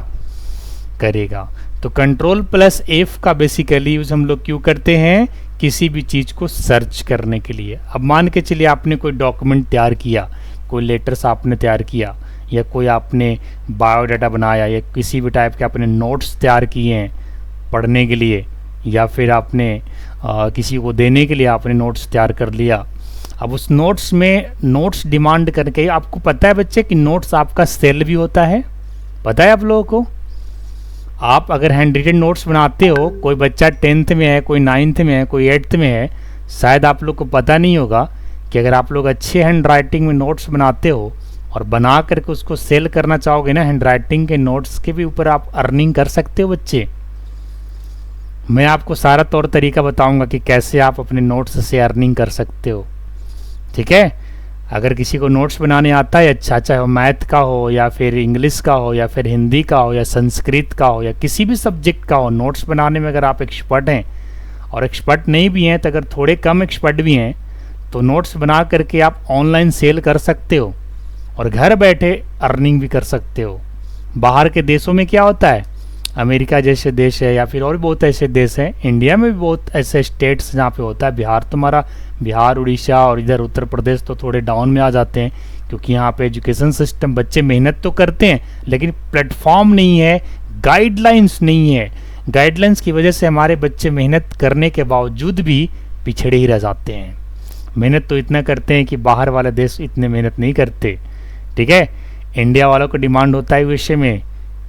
करेगा। तो तो Ctrl+F का बेसिकली यूज़ हम लोग क्यों करते हैं? किसी भी चीज़ को सर्च करने के लिए। अब मान के चलिए आपने कोई डॉक्यूमेंट तैयार किया, कोई लेटर्स आपने तैयार किया, या कोई आपने बायोडाटा बनाया, या किसी भी टाइप के आपने नोट्स तैयार किए हैं पढ़ने के लिए, या फिर आपने किसी को देने के लिए आपने नोट्स तैयार कर लिया। अब उस नोट्स में नोट्स डिमांड करके, आपको पता है बच्चे कि नोट्स आपका सेल भी होता है, पता है आप लोगों को? आप अगर हैंड रिटन नोट्स बनाते हो, कोई बच्चा 10th में है, कोई 9th में है, कोई 8th में है, शायद आप लोग को पता नहीं होगा कि अगर आप लोग अच्छे हैंड राइटिंग में नोट्स बनाते हो और बना करके उसको सेल करना चाहोगे ना, हैंड राइटिंग के नोट्स के भी ऊपर आप अर्निंग कर सकते हो बच्चे। मैं आपको सारा तौर तरीका बताऊंगा कि कैसे आप अपने नोट्स से अर्निंग कर सकते हो, ठीक है? अगर किसी को नोट्स बनाने आता है अच्छा, चाहे वो मैथ का हो, या फिर इंग्लिश का हो, या फिर हिंदी का हो, या संस्कृत का हो, या किसी भी सब्जेक्ट का हो, नोट्स बनाने में अगर आप एक्सपर्ट हैं, और एक्सपर्ट नहीं भी हैं तो अगर थोड़े कम एक्सपर्ट भी हैं, तो नोट्स बना करके आप ऑनलाइन सेल कर सकते हो और घर बैठे अर्निंग भी कर सकते हो। बाहर के देशों में क्या होता है, अमेरिका जैसे देश है, या फिर और बहुत ऐसे देश हैं, इंडिया में भी बहुत ऐसे स्टेट्स जहाँ पे होता है। बिहार, उड़ीसा और इधर उत्तर प्रदेश तो थोड़े डाउन में आ जाते हैं, क्योंकि यहाँ पे एजुकेशन सिस्टम, बच्चे मेहनत तो करते हैं लेकिन प्लेटफॉर्म नहीं है, गाइडलाइंस नहीं है। गाइडलाइंस की वजह से हमारे बच्चे मेहनत करने के बावजूद भी पिछड़े ही रह जाते हैं। मेहनत तो इतना करते हैं कि बाहर वाले देश इतने मेहनत नहीं करते, ठीक है? इंडिया वालों को डिमांड होता है विषय में,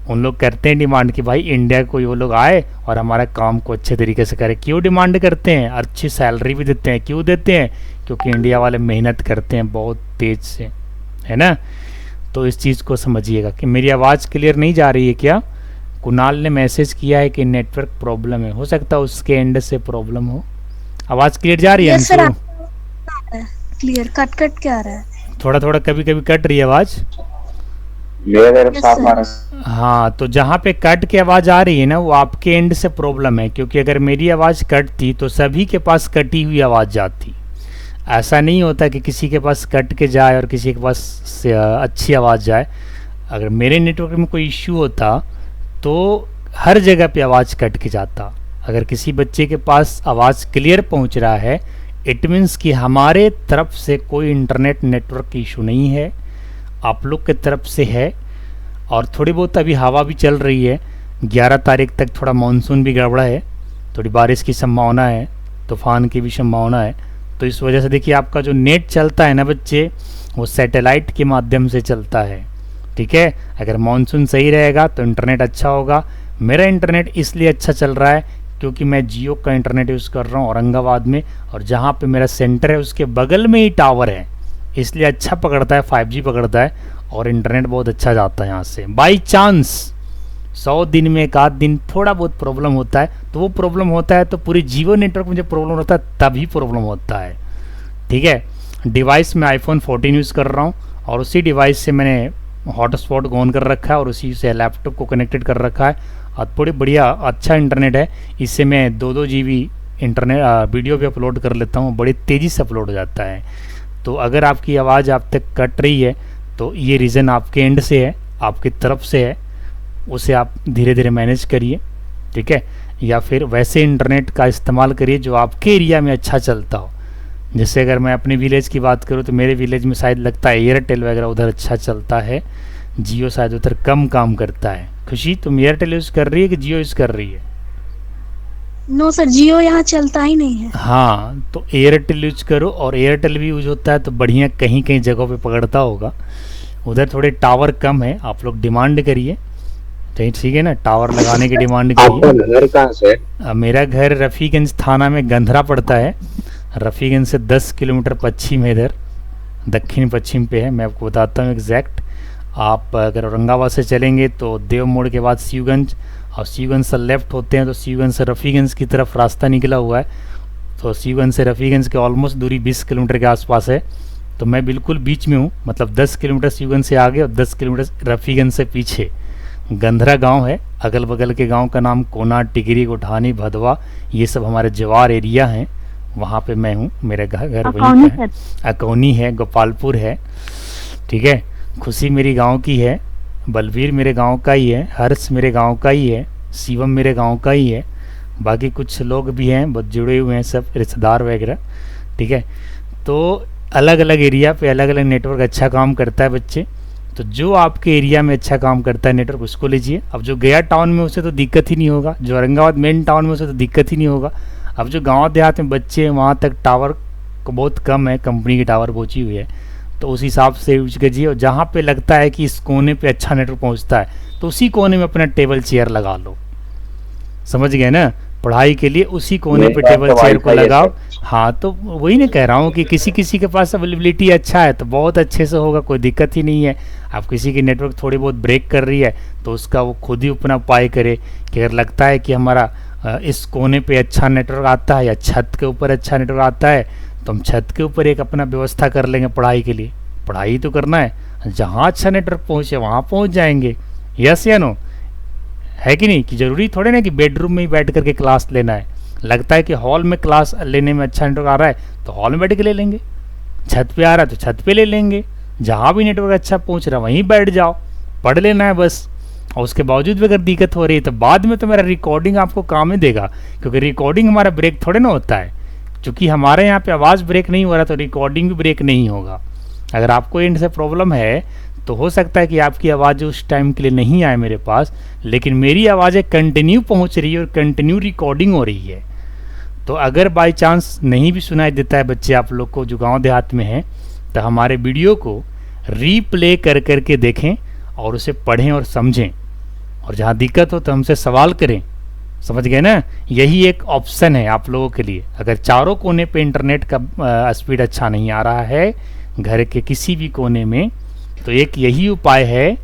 उन लोग करते हैं डिमांड कि भाई इंडिया को वो लोग आए और हमारा काम को अच्छे तरीके से करे। क्यों डिमांड करते हैं? अच्छी सैलरी भी देते हैं। क्यों देते हैं? क्योंकि इंडिया वाले मेहनत करते हैं बहुत तेज से, है ना? तो इस चीज़ को समझिएगा। कि मेरी आवाज़ क्लियर नहीं जा रही है क्या? कुणाल ने मैसेज किया है कि नेटवर्क प्रॉब्लम है, हो सकता है उसके एंड से प्रॉब्लम हो। आवाज़ क्लियर जा रही है? Yes sir, clear. Cut cut क्या आ रहा है? थोड़ा थोड़ा कभी कभी कट रही है आवाज़। हाँ, तो जहाँ पे कट की आवाज़ आ रही है ना, वो आपके एंड से प्रॉब्लम है, क्योंकि अगर मेरी आवाज़ कट थी तो सभी के पास कटी हुई आवाज़ जाती। ऐसा नहीं होता कि किसी के पास कट के जाए और किसी के पास अच्छी आवाज़ जाए। अगर मेरे नेटवर्क में कोई इश्यू होता तो हर जगह पे आवाज़ कट के जाता। अगर किसी बच्चे के पास आवाज़ क्लियर पहुंच रहा है, इट मीन्स कि हमारे तरफ से कोई इंटरनेट नेटवर्क इशू नहीं है, आप लोग के तरफ से है। और थोड़ी बहुत अभी हवा भी चल रही है, 11 तारीख तक थोड़ा मानसून भी गड़बड़ा है, थोड़ी बारिश की संभावना है, तूफ़ान की भी संभावना है। तो इस वजह से देखिए आपका जो नेट चलता है ना बच्चे, वो सैटेलाइट के माध्यम से चलता है, ठीक है? अगर मानसून सही रहेगा तो इंटरनेट अच्छा होगा। मेरा इंटरनेट इसलिए अच्छा चल रहा है क्योंकि मैं जियो का इंटरनेट यूज़ कर रहा हूँ औरंगाबाद में, और जहाँ पे मेरा सेंटर है उसके बगल में ही टावर है, इसलिए अच्छा पकड़ता है, 5G पकड़ता है और इंटरनेट बहुत अच्छा जाता है यहाँ से। बाई चांस 100 दिन में एक आध दिन थोड़ा बहुत प्रॉब्लम होता है, तो वो प्रॉब्लम होता है तो पूरी जियो नेटवर्क में जब प्रॉब्लम होता है तभी प्रॉब्लम होता है, ठीक है? डिवाइस में iPhone 14 यूज़ कर रहा हूँ और उसी डिवाइस से मैंने हॉटस्पॉट ऑन कर रखा है और उसी से लैपटॉप को कनेक्टेड कर रखा है, और बड़ी बढ़िया अच्छा इंटरनेट है। इससे मैं 2-2 GB इंटरनेट वीडियो भी अपलोड कर लेता हूँ, बड़ी तेज़ी से अपलोड हो जाता है। तो अगर आपकी आवाज़ आप तक कट रही है तो ये रीज़न आपके एंड से है, आपकी तरफ से है, उसे आप धीरे धीरे मैनेज करिए, ठीक है? या फिर वैसे इंटरनेट का इस्तेमाल करिए जो आपके एरिया में अच्छा चलता हो। जैसे अगर मैं अपने विलेज की बात करूँ तो मेरे विलेज में शायद लगता है एयरटेल वगैरह उधर अच्छा चलता है, जियो शायद उधर कम काम करता है। खुशी, तुम एयरटेल यूज़ कर रही है कि जियो यूज़ कर रही है? नो सर, जियो यहाँ चलता ही नहीं है। हाँ, तो एयरटेल यूज करो, और एयरटेल भी यूज होता है तो बढ़िया कहीं कहीं जगहों पे पकड़ता होगा। उधर थोड़े टावर कम है, आप लोग डिमांड करिए, ठीक है ना? टावर लगाने की डिमांड करिए। घर कहाँ से? मेरा घर रफ़ीगंज थाना में गंधरा पड़ता है, रफ़ीगंज से 10 किलोमीटर पश्चिम है, इधर दक्षिण पश्चिम पे है। मैं आपको बताता हूँ एग्जैक्ट। आप अगर औरंगाबाद से चलेंगे तो देव मोड़ के बाद शिवगंज, और शिवगंज से लेफ़्ट होते हैं तो शिवगंज से रफ़ीगंज की तरफ रास्ता निकला हुआ है। तो शिवगंज से रफ़ीगंज के ऑलमोस्ट दूरी 20 किलोमीटर के आसपास है। तो मैं बिल्कुल बीच में हूँ, मतलब 10 किलोमीटर शिवगंज से आगे और 10 किलोमीटर रफ़ीगंज से पीछे गंधरा गांव है। अगल बगल के गांव का नाम कोना, टिगरी, गोठानी, भदवा, ये सब हमारे जवार एरिया हैं। वहाँ पे मैं हूँ, मेरा घर वहीं है। अकौनी है, गोपालपुर है, ठीक है? खुशी मेरी गांव की है, बलवीर मेरे गांव का ही है, हर्ष मेरे गांव का ही है, शिवम मेरे गांव का ही है, बाकी कुछ लोग भी हैं बहुत जुड़े हुए हैं, सब रिश्तेदार वगैरह, ठीक है। तो अलग अलग एरिया पे अलग अलग नेटवर्क अच्छा काम करता है बच्चे। तो जो आपके एरिया में अच्छा काम करता है नेटवर्क उसको लीजिए। अब जो गया टाउन में उसे तो दिक्कत ही नहीं होगा, जो औरंगाबाद मेन टाउन में उसे तो दिक्कत ही नहीं होगा। अब जो गांव देहात में बच्चे हैं वहाँ तक टावर को बहुत कम है, कंपनी की टावर पहुँची हुई है, तो उस हिसाब से यूज कीजिए। और जहाँ पे लगता है कि इस कोने पे अच्छा नेटवर्क पहुँचता है तो उसी कोने में अपना टेबल चेयर लगा लो, समझ गए ना। पढ़ाई के लिए उसी कोने पे टेबल चेयर को लगाओ। हाँ, तो वही नहीं कह रहा हूँ कि किसी किसी के पास अवेलेबिलिटी अच्छा है तो बहुत अच्छे से होगा, कोई दिक्कत ही नहीं है। अब किसी की नेटवर्क थोड़ी बहुत ब्रेक कर रही है तो उसका वो खुद ही अपना उपाय करे कि अगर लगता है कि हमारा इस कोने पे अच्छा नेटवर्क आता है या छत के ऊपर अच्छा नेटवर्क आता है तो हम छत के ऊपर एक अपना व्यवस्था कर लेंगे पढ़ाई के लिए। पढ़ाई तो करना है, जहाँ अच्छा नेटवर्क पहुँचे वहाँ पहुँच जाएंगे। यस या नो, है कि नहीं? कि ज़रूरी थोड़े ना कि बेडरूम में ही बैठ करके क्लास लेना है। लगता है कि हॉल में क्लास लेने में अच्छा नेटवर्क आ रहा है तो हॉल में बैठ के ले लेंगे, छत पे आ रहा है तो छत पे ले लेंगे, जहाँ भी नेटवर्क अच्छा पहुँच रहा है वहीं बैठ जाओ, पढ़ लेना है बस। और उसके बावजूद भी अगर दिक्कत हो रही है तो बाद में तो मेरा रिकॉर्डिंग आपको काम में देगा, क्योंकि रिकॉर्डिंग हमारा ब्रेक थोड़े ना होता है। क्योंकि हमारे यहाँ पे आवाज़ ब्रेक नहीं हो रहा तो रिकॉर्डिंग भी ब्रेक नहीं होगा। अगर आपको एंड से प्रॉब्लम है तो हो सकता है कि आपकी आवाज़ उस टाइम के लिए नहीं आए मेरे पास, लेकिन मेरी आवाज़ें कंटिन्यू पहुंच रही है और कंटिन्यू रिकॉर्डिंग हो रही है। तो अगर बाय चांस नहीं भी सुनाई देता है बच्चे आप लोग को जो गांव देहात में हैं, तो हमारे वीडियो को रीप्ले कर करके देखें और उसे पढ़ें और समझें, और जहाँ दिक्कत हो तो हमसे सवाल करें, समझ गए ना। यही एक ऑप्शन है आप लोगों के लिए। अगर चारों कोने पे इंटरनेट का स्पीड अच्छा नहीं आ रहा है घर के किसी भी कोने में, तो एक यही उपाय है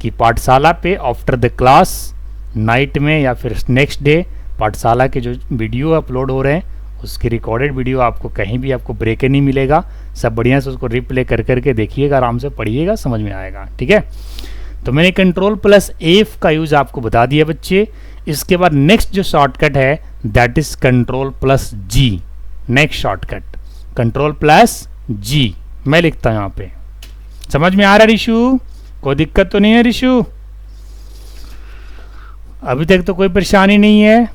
कि पाठशाला पे आफ्टर द क्लास नाइट में या फिर नेक्स्ट डे पाठशाला के जो वीडियो अपलोड हो रहे हैं उसकी रिकॉर्डेड वीडियो आपको कहीं भी आपको ब्रेक नहीं मिलेगा। सब बढ़िया से उसको रिप्ले कर करके देखिएगा, आराम से पढ़िएगा, समझ में आएगा, ठीक है। तो मैंने Ctrl+F का यूज़ आपको बता दिया बच्चे। इसके बाद नेक्स्ट जो शॉर्टकट है that is Ctrl+G। Next shortcut Ctrl+G मैं लिखता हूँ यहाँ पे। समझ में आ रहा है रिशु? कोई दिक्कत तो नहीं है रिशु? अभी तक तो कोई परेशानी नहीं है?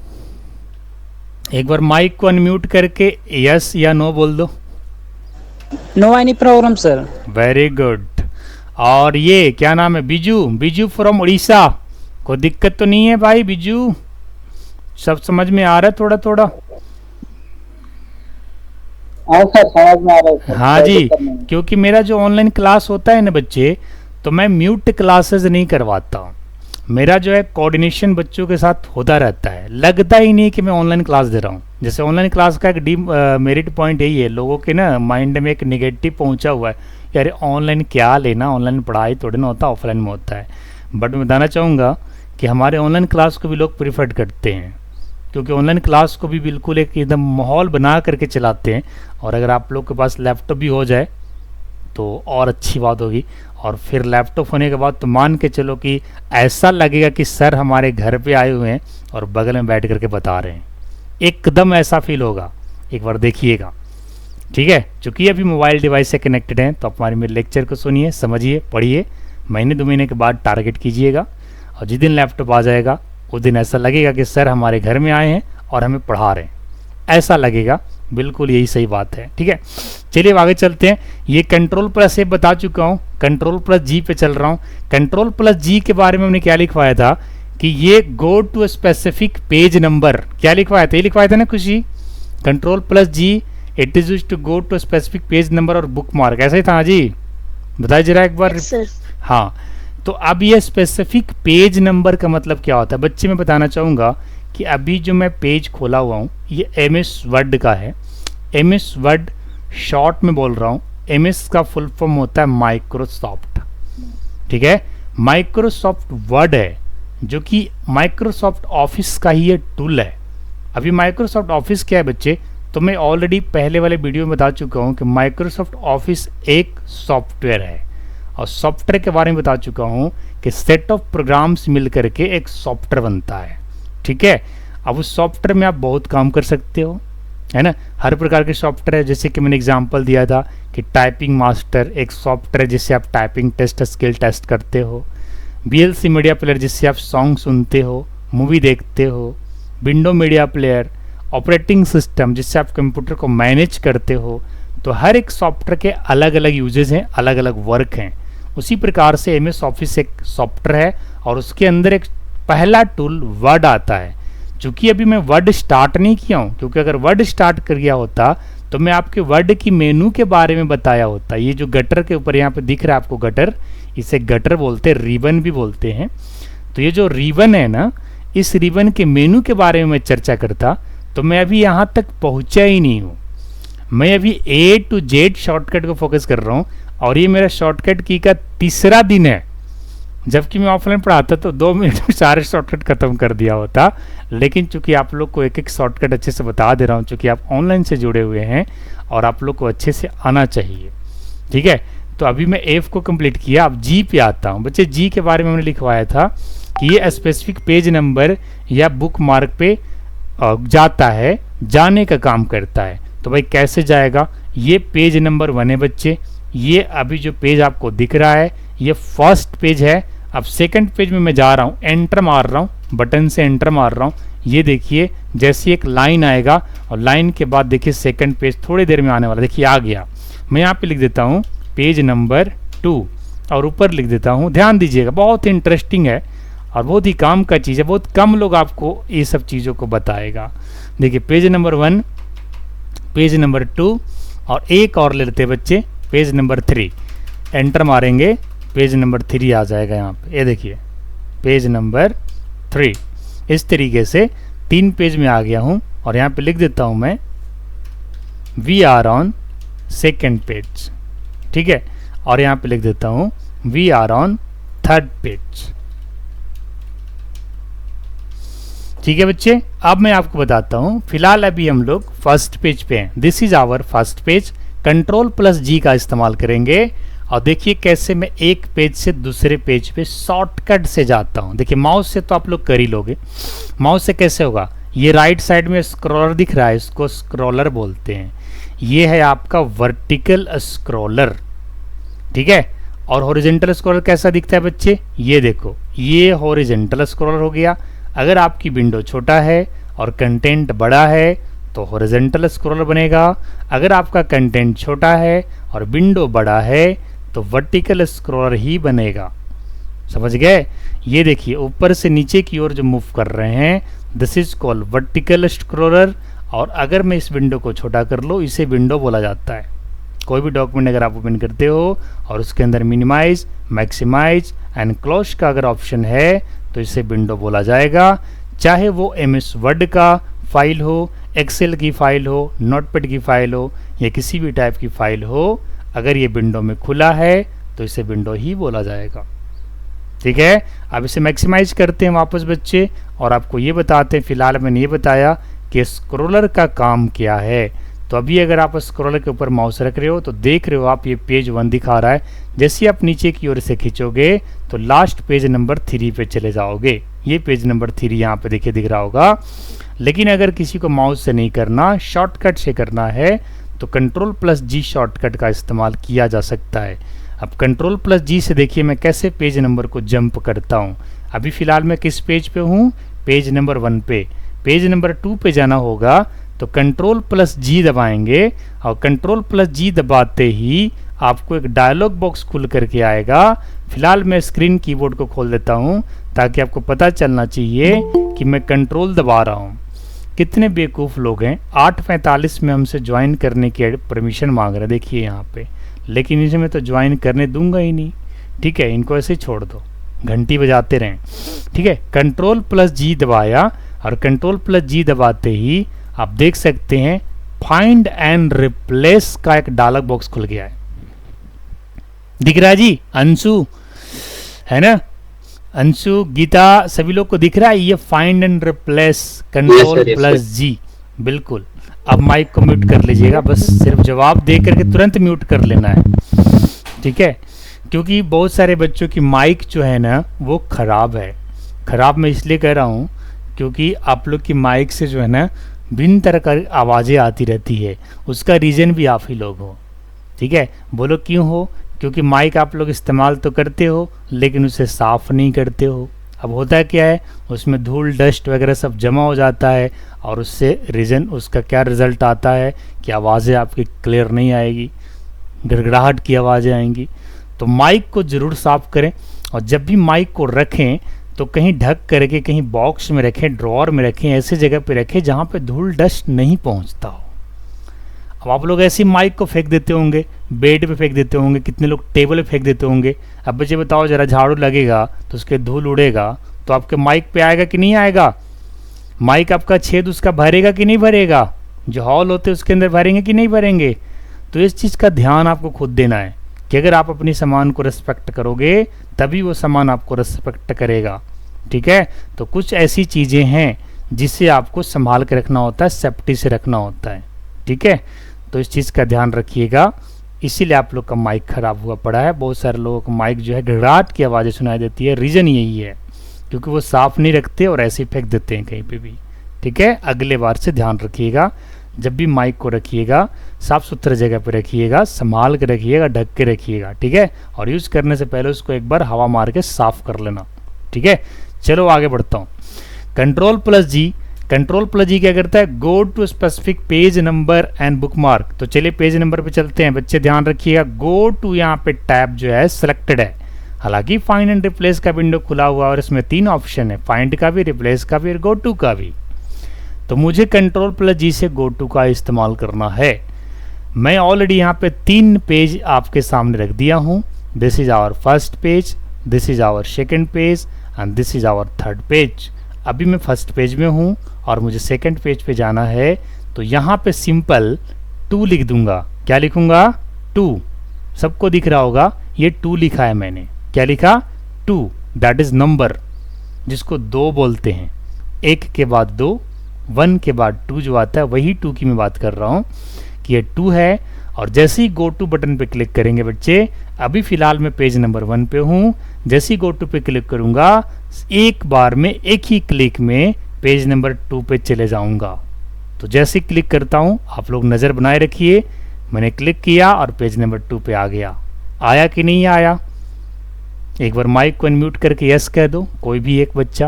एक बार माइक को अनम्यूट करके यस या नो बोल दो। No any problem sir. Very good. और ये क्या नाम है? बिजू, बिजू फ्रॉम उड़ीसा। कोई दिक्कत तो नहीं है भाई बिजू? सब समझ में आ रहा है थोड़ा थोड़ा? हाँ सर, समझ में आ रहा है सर। हाँ जी, क्योंकि मेरा जो ऑनलाइन क्लास होता है ना बच्चे, तो मैं म्यूट क्लासेस नहीं करवाता हूँ। मेरा जो है कोऑर्डिनेशन बच्चों के साथ होता रहता है, लगता ही नहीं कि मैं ऑनलाइन क्लास दे रहा हूँ। जैसे ऑनलाइन क्लास का एक मेरिट पॉइंट यही है, लोगों के ना माइंड में एक नेगेटिव पहुँचा हुआ है, यार ऑनलाइन क्या लेना, ऑनलाइन पढ़ाई थोड़ी ना होता, ऑफलाइन में होता है। बट मैं बताना चाहूँगा कि हमारे ऑनलाइन क्लास को भी लोग प्रीफर करते हैं, क्योंकि ऑनलाइन क्लास को भी बिल्कुल एक एकदम माहौल बना करके चलाते हैं। और अगर आप लोग के पास लैपटॉप भी हो जाए तो और अच्छी बात होगी। और फिर लैपटॉप होने के बाद तो मान के चलो कि ऐसा लगेगा कि सर हमारे घर पे आए हुए हैं और बगल में बैठ करके बता रहे हैं, एकदम ऐसा फील होगा। एक बार देखिएगा, ठीक है। चूँकि अभी मोबाइल डिवाइस से कनेक्टेड हैं तो आप हमारे मेरे लेक्चर को सुनिए, समझिए, पढ़िए। महीने 2 महीने के बाद टारगेट कीजिएगा, और जिस दिन लैपटॉप आ जाएगा उस दिन ऐसा लगेगा कि सर हमारे घर में आए हैं और हमें पढ़ा रहे हैं, ऐसा लगेगा। बिल्कुल यही सही बात है, ठीक है। चलिए अब आगे चलते हैं। ये Ctrl+F बता चुका हूँ, Ctrl+G पे चल रहा हूँ। Ctrl+G के बारे में हमने क्या लिखवाया था कि ये go to specific page number, क्या लिखवाया था? ये लिखवाया था ना Khushi? Ctrl+G it is used to go to specific page number और बुक मार्क, ऐसा ही था जी? बताइए जरा एक बार। सर हाँ, तो अब ये स्पेसिफिक पेज नंबर का मतलब क्या होता है बच्चे? मैं बताना चाहूँगा कि अभी जो मैं पेज खोला हुआ हूँ ये MS वर्ड का है। MS वर्ड शॉर्ट में बोल रहा हूँ, MS का फुल फॉर्म होता है माइक्रोसॉफ्ट, ठीक है। माइक्रोसॉफ्ट वर्ड है जो कि माइक्रोसॉफ्ट ऑफिस का ही ये टूल है। अभी माइक्रोसॉफ्ट ऑफिस क्या है बच्चे? तो मैं ऑलरेडी पहले वाले वीडियो में बता चुका हूँ कि माइक्रोसॉफ्ट ऑफिस एक सॉफ्टवेयर है, और सॉफ्टवेयर के बारे में बता चुका हूँ कि सेट ऑफ प्रोग्राम्स मिल करके एक सॉफ्टवेयर बनता है, ठीक है। अब उस सॉफ्टवेयर में आप बहुत काम कर सकते हो, है ना। हर प्रकार के सॉफ्टवेयर है, जैसे कि मैंने एग्जांपल दिया था कि टाइपिंग मास्टर एक सॉफ्टवेयर है जिससे आप टाइपिंग टेस्ट स्किल टेस्ट करते हो। VLC मीडिया प्लेयर जिससे आप सॉन्ग सुनते हो, मूवी देखते हो, window media player, operating system जिससे आप कंप्यूटर को मैनेज करते हो, तो हर एक सॉफ्टवेयर के अलग अलग यूजेस हैं, अलग अलग वर्क हैं। उसी प्रकार से एमएस ऑफिस एक सॉफ्टवेयर है और उसके अंदर एक पहला टूल वर्ड आता है। चूँकि अभी मैं वर्ड स्टार्ट नहीं किया हूँ, क्योंकि अगर वर्ड स्टार्ट कर गया होता तो मैं आपके वर्ड की मेनू के बारे में बताया होता। ये जो गटर के ऊपर यहाँ पे दिख रहा है आपको गटर, इसे गटर बोलते हैं, रिबन भी बोलते हैं। तो ये जो रिबन है ना, इस रिबन के मेनू के बारे में मैं चर्चा करता, तो मैं अभी यहाँ तक पहुँचा ही नहीं हूँ। मैं अभी A to Z शॉर्टकट को फोकस कर रहा हूँ और ये मेरा शॉर्टकट की का तीसरा दिन है। जबकि मैं ऑफलाइन पढ़ाता तो 2 मिनट में सारे शॉर्टकट खत्म कर दिया होता, लेकिन चूंकि आप लोग को एक एक शॉर्टकट अच्छे से बता दे रहा हूँ, चूंकि आप ऑनलाइन से जुड़े हुए हैं और आप लोग को अच्छे से आना चाहिए। ठीक है, तो अभी मैं F को कंप्लीट किया, अब G पे आता हूँ। बच्चे G के बारे में मैंने लिखवाया था कि ये स्पेसिफिक पेज नंबर या बुक मार्क पे जाता है, जाने का काम करता है। तो भाई कैसे जाएगा, ये पेज नंबर 1 है बच्चे। ये अभी जो पेज आपको दिख रहा है ये फर्स्ट पेज है। अब सेकंड पेज में मैं जा रहा हूँ, एंटर मार रहा हूँ, बटन से एंटर मार रहा हूँ। ये देखिए जैसे एक लाइन आएगा और लाइन के बाद देखिए सेकंड पेज थोड़ी देर में आने वाला, देखिए आ गया। मैं यहाँ पे लिख देता हूँ पेज नंबर 2 और ऊपर लिख देता हूँ। ध्यान दीजिएगा, बहुत इंटरेस्टिंग है और बहुत ही काम का चीज़ है, बहुत कम लोग आपको ये सब चीज़ों को बताएगा। देखिए पेज नंबर 1, पेज नंबर 2 और एक और ले लेते हैं बच्चे, पेज नंबर 3। एंटर मारेंगे, पेज नंबर 3 आ जाएगा यहाँ पे। ये देखिए पेज नंबर 3। इस तरीके से 3 पेज में आ गया हूँ और यहाँ पे लिख देता हूँ मैं we are on second page. ठीक है, और यहाँ पे लिख देता हूँ we are on third page. ठीक है बच्चे, अब मैं आपको बताता हूँ। फिलहाल अभी हम लोग फर्स्ट पेज पे हैं। This is our first page. Ctrl+G का इस्तेमाल करेंगे और देखिए कैसे मैं एक पेज से दूसरे पेज पे शॉर्टकट से जाता हूँ। देखिए माउस से तो आप लोग कर ही लोगे, माउस से कैसे होगा। ये राइट साइड में स्क्रॉलर दिख रहा है, इसको स्क्रॉलर बोलते हैं। ये है आपका वर्टिकल स्क्रॉलर। ठीक है, और हॉरिजॉन्टल स्क्रॉलर कैसा दिखता है बच्चे, ये देखो, ये हॉरिजॉन्टल स्क्रॉलर हो गया। अगर आपकी विंडो छोटा है और कंटेंट बड़ा है तो हॉरिजॉन्टल स्क्रॉलर बनेगा। अगर आपका कंटेंट छोटा है और विंडो बड़ा है तो वर्टिकल स्क्रॉलर ही बनेगा। समझ गए। ये देखिए ऊपर से नीचे की ओर जो मूव कर रहे हैं, this is called vertical scroller. और अगर मैं इस विंडो को छोटा कर लो, इसे विंडो बोला जाता है। कोई भी डॉक्यूमेंट अगर आप ओपन करते हो और उसके अंदर मिनिमाइज, मैक्सिमाइज एंड क्लोज का अगर ऑप्शन है तो इसे विंडो बोला जाएगा। चाहे वो MS वर्ड का फाइल हो, एक्सेल की फाइल हो, नोटपैड की फाइल हो या किसी भी टाइप की फाइल हो, अगर ये विंडो में खुला है तो इसे विंडो ही बोला जाएगा। ठीक है, अब इसे मैक्सिमाइज करते हैं वापस बच्चे और आपको ये बताते हैं। फिलहाल मैंने ये बताया कि स्क्रॉलर का काम क्या है। तो अभी अगर आप स्क्रॉलर के ऊपर माउस रख रहे हो तो देख रहे हो आप ये पेज 1 दिखा रहा है। जैसे आप नीचे की ओर से खींचोगे तो लास्ट पेज नंबर 3 पे चले जाओगे। ये पेज नंबर 3 यहाँ पे देखिए दिख रहा होगा। लेकिन अगर किसी को माउस से नहीं करना, शॉर्टकट से करना है तो Ctrl+G शॉर्टकट का इस्तेमाल किया जा सकता है। अब Ctrl+G से देखिए मैं कैसे पेज नंबर को जंप करता हूँ। अभी फ़िलहाल मैं किस पेज पे हूँ, पेज नंबर 1 पे। पेज नंबर 2 पे जाना होगा तो Ctrl+G दबाएंगे और Ctrl+G दबाते ही आपको एक डायलॉग बॉक्स खुल करके आएगा। फिलहाल मैं स्क्रीन कीबोर्ड को खोल देता हूँ ताकि आपको पता चलना चाहिए कि मैं कंट्रोल दबा रहा हूँ। कितने बेवकूफ़ लोग हैं, 8:45 में हमसे ज्वाइन करने की परमिशन मांग रहे हैं, देखिए यहाँ पे। लेकिन इसे मैं तो ज्वाइन करने दूंगा ही नहीं। ठीक है, इनको ऐसे ही छोड़ दो, घंटी बजाते रहें। ठीक है, Ctrl+G दबाया और Ctrl+G दबाते ही आप देख सकते हैं फाइंड एंड रिप्लेस का एक डायलॉग बॉक्स खुल गया है। दिख रहा है जी, अंशु है ना, अंशु, गीता, सभी लोग को दिख रहा है ये फाइंड एंड रिप्लेस Ctrl+G। बिल्कुल, अब माइक को म्यूट कर लीजिएगा, बस सिर्फ जवाब दे करके तुरंत म्यूट कर लेना है। ठीक है, क्योंकि बहुत सारे बच्चों की माइक जो है ना वो ख़राब है। ख़राब मैं इसलिए कह रहा हूँ क्योंकि आप लोग की माइक से जो है ना भिन्न तरह की आवाज़ें आती रहती है। उसका रीज़न भी आप ही लोग हो। ठीक है, बोलो क्यों हो, क्योंकि माइक आप लोग इस्तेमाल तो करते हो लेकिन उसे साफ़ नहीं करते हो। अब होता क्या है, उसमें धूल डस्ट वगैरह सब जमा हो जाता है और उससे रीज़न उसका क्या रिज़ल्ट आता है कि आवाज़ें आपकी क्लियर नहीं आएगी, गड़गड़ाहट की आवाज़ें आएंगी। तो माइक को ज़रूर साफ़ करें, और जब भी माइक को रखें तो कहीं ढक करके, कहीं बॉक्स में रखें, ड्रॉअर में रखें, ऐसी जगह पे रखें जहाँ पे धूल डस्ट नहीं पहुँचता हो। अब आप लोग ऐसी माइक को फेंक देते होंगे, बेड पे फेंक देते होंगे, कितने लोग टेबल पे फेंक देते होंगे। अब बच्चे बताओ ज़रा, झाड़ू लगेगा तो उसके धूल उड़ेगा तो आपके माइक पे आएगा कि नहीं आएगा? माइक आपका छेद उसका भरेगा कि नहीं भरेगा? जो हॉल होते हैं उसके अंदर भरेंगे कि नहीं भरेंगे? तो इस चीज़ का ध्यान आपको खुद देना है कि अगर आप अपनी सामान को रिस्पेक्ट करोगे तभी वो सामान आपको रिस्पेक्ट करेगा। ठीक है, तो कुछ ऐसी चीज़ें हैं जिसे आपको संभाल के रखना होता है, सेफ्टी से रखना होता है। ठीक है, तो इस चीज़ का ध्यान रखिएगा। इसीलिए आप लोग का माइक ख़राब हुआ पड़ा है। बहुत सारे लोगों को माइक जो है घड़ाहट की आवाज़ें सुनाई देती है, रीज़न यही है क्योंकि वो साफ़ नहीं रखते और ऐसे ही फेंक देते हैं कहीं पे भी। ठीक है, अगले बार से ध्यान रखिएगा, जब भी माइक को रखिएगा साफ़ सुथरे जगह पे रखिएगा, संभाल के रखिएगा, ढक के रखिएगा। ठीक है, और यूज़ करने से पहले उसको एक बार हवा मार के साफ़ कर लेना। ठीक है, चलो आगे बढ़ता हूँ। Control plus G, control plus G क्या करता है? Go to specific page number and bookmark. तो चलिए पेज नंबर पे चलते हैं। बच्चे ध्यान रखिएगा, गो टू यहाँ पे टैब जो है सिलेक्टेड है, हालांकि फाइंड एंड रिप्लेस का विंडो खुला हुआ है और इसमें 3 ऑप्शन है, फाइंड का भी, रिप्लेस का भी और गो टू का भी। तो मुझे कंट्रोल प्लस जी से गो टू का इस्तेमाल करना है। मैं ऑलरेडी यहाँ पे 3 पेज आपके सामने रख दिया हूँ। This is our first page, this is our second page and this is our third page. अभी मैं फर्स्ट पेज में हूँ और मुझे सेकंड पेज पे जाना है, तो यहाँ पे सिंपल 2 लिख दूंगा। क्या लिखूंगा? 2। सबको दिख रहा होगा, ये 2 लिखा है मैंने। क्या लिखा? 2, दैट इज नंबर, जिसको 2 बोलते हैं। 1 के बाद 2, 1 के बाद 2 जो आता है वही 2 की मैं बात कर रहा हूँ कि ये 2 है। और जैसे ही गो टू बटन पे क्लिक करेंगे बच्चे, अभी फिलहाल मैं पेज नंबर 1 पे हूँ, जैसे ही गो टू पे क्लिक करूँगा एक बार में, एक ही क्लिक में पेज नंबर 2 पे चले जाऊँगा। तो जैसे ही क्लिक करता हूँ, आप लोग नज़र बनाए रखिए, मैंने क्लिक किया और पेज नंबर 2 पे आ गया। आया कि नहीं आया? एक बार माइक को अनम्यूट करके यस कह दो, कोई भी एक बच्चा।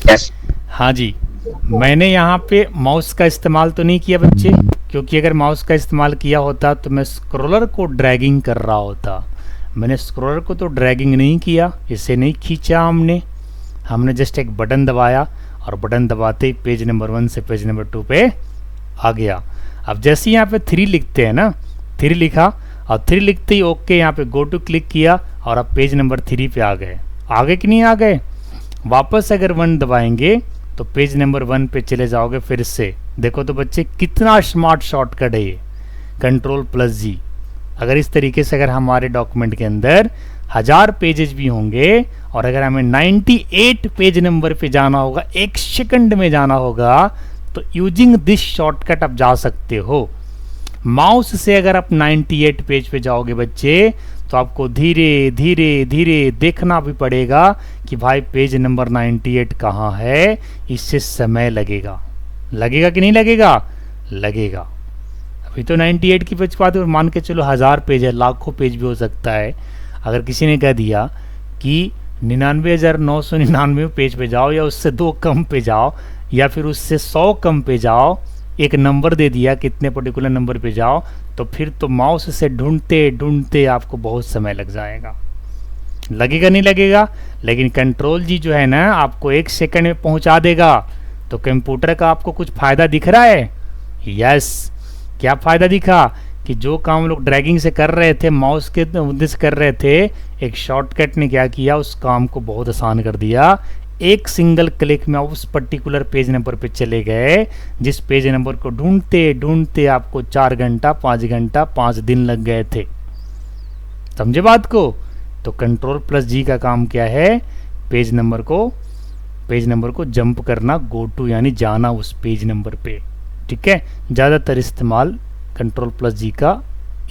यस। हाँ जी, मैंने यहाँ पे माउस का इस्तेमाल तो नहीं किया बच्चे, क्योंकि अगर माउस का इस्तेमाल किया होता तो मैं स्क्रॉलर को ड्रैगिंग कर रहा होता। मैंने स्क्रॉलर को तो ड्रैगिंग नहीं किया, इसे नहीं खींचा हमने जस्ट एक बटन दबाया और बटन दबाते ही पेज नंबर 1 से पेज नंबर 2 पे आ गया। अब जैसे यहाँ पे 3 लिखते हैं ना, 3 लिखा और 3 लिखते ही ओके, यहाँ पे गो टू क्लिक किया और अब पेज नंबर 3 पे आ गए। आगे कि नहीं आ गए? वापस अगर 1 दबाएंगे तो पेज नंबर 1 पे चले जाओगे फिर से। देखो तो बच्चे कितना स्मार्ट शॉर्टकट है ये कंट्रोल प्लस जी। अगर इस तरीके से अगर हमारे डॉक्यूमेंट के अंदर 1000 पेजेस भी होंगे और अगर हमें 98 पेज नंबर पे जाना होगा, 1 सेकंड में जाना होगा, तो यूजिंग दिस शॉर्टकट आप जा सकते हो। माउस से अगर आप 98 पेज पे जाओगे बच्चे, तो आपको धीरे धीरे धीरे देखना भी पड़ेगा कि भाई पेज नंबर 98 कहाँ है। इससे समय लगेगा। लगेगा कि नहीं लगेगा? लगेगा। अभी तो 98 की पेज बात है, और मान के चलो 1000 पेज है, लाखों पेज भी हो सकता है। अगर किसी ने कह दिया कि 99,999 पेज पे जाओ या उससे 2 कम पे जाओ या फिर उससे 100 कम पे जाओ, एक नंबर दे दिया कितने पर्टिकुलर नंबर पे जाओ, तो फिर तो माउस से ढूंढते ढूंढते आपको बहुत समय लग जाएगा। लगेगा नहीं लगेगा? लेकिन कंट्रोल जी जो है ना, आपको 1 सेकंड में पहुंचा देगा। तो कंप्यूटर का आपको कुछ फ़ायदा दिख रहा है? यस। क्या फ़ायदा दिखा? कि जो काम लोग ड्रैगिंग से कर रहे थे, माउस के उद्देश्य से कर रहे थे, एक शॉर्टकट ने क्या किया, उस काम को बहुत आसान कर दिया। एक सिंगल क्लिक में आप उस पर्टिकुलर पेज नंबर पे चले गए, जिस पेज नंबर को ढूंढते ढूंढते आपको 4 घंटा 5 घंटा 5 दिन लग गए थे। समझे बात को? तो कंट्रोल प्लस जी का काम क्या है? पेज नंबर को जंप करना, गो टू यानी जाना उस पेज नंबर पे। ठीक है, ज़्यादातर इस्तेमाल कंट्रोल प्लस जी का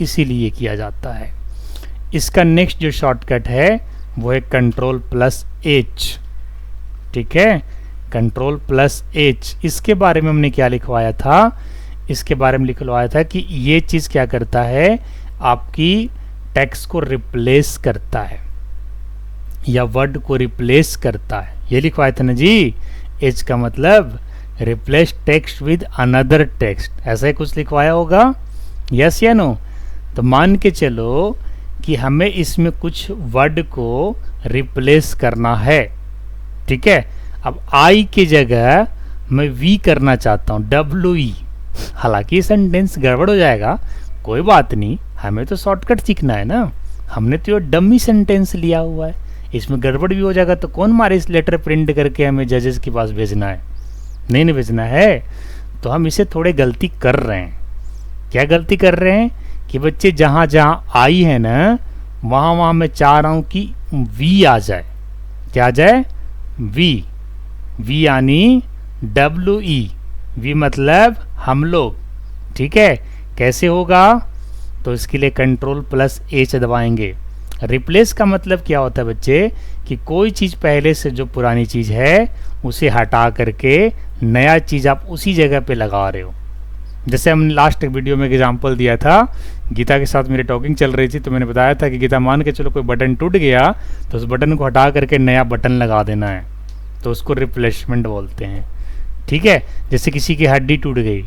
इसीलिए किया जाता है। इसका नेक्स्ट जो शॉर्टकट है वो है कंट्रोल प्लस एच। ठीक है, कंट्रोल प्लस एच। इसके बारे में हमने क्या लिखवाया था? इसके बारे में लिखवाया था कि ये चीज़ क्या करता है, आपकी टेक्स्ट को रिप्लेस करता है। या वर्ड को रिप्लेस करता है, ये लिखवाया था ना जी। एच का मतलब replace text with another text, ऐसा ही कुछ लिखवाया होगा, यस या नो। तो मान के चलो कि हमें इसमें कुछ वर्ड को रिप्लेस करना है, ठीक है। अब आई की जगह मैं वी करना चाहता हूँ, WE। हालांकि सेंटेंस गड़बड़ हो जाएगा, कोई बात नहीं, हमें तो शॉर्टकट सीखना है ना। हमने तो ये डमी सेंटेंस लिया हुआ है, इसमें गड़बड़ भी हो जाएगा तो कौन मारे इस लेटर प्रिंट करके हमें जजेस के पास भेजना है, नहीं भेजना है। तो हम इसे थोड़े गलती कर रहे हैं। क्या गलती कर रहे हैं कि बच्चे जहाँ जहाँ आई है ना वहाँ वहाँ मैं चाह रहा हूँ कि वी आ जाए। क्या आ जाए? वी। वी यानी WE, वी मतलब हम लोग, ठीक है। कैसे होगा? तो इसके लिए Ctrl+H दबाएंगे। रिप्लेस का मतलब क्या होता है बच्चे कि कोई चीज़ पहले से जो पुरानी चीज़ है उसे हटा करके नया चीज़ आप उसी जगह पे लगा रहे हो। जैसे हमने लास्ट वीडियो में एग्जांपल दिया था, गीता के साथ मेरी टॉकिंग चल रही थी तो मैंने बताया था कि गीता मान के चलो कोई बटन टूट गया तो उस बटन को हटा करके नया बटन लगा देना है, तो उसको रिप्लेसमेंट बोलते हैं, ठीक है। जैसे किसी की हड्डी टूट गई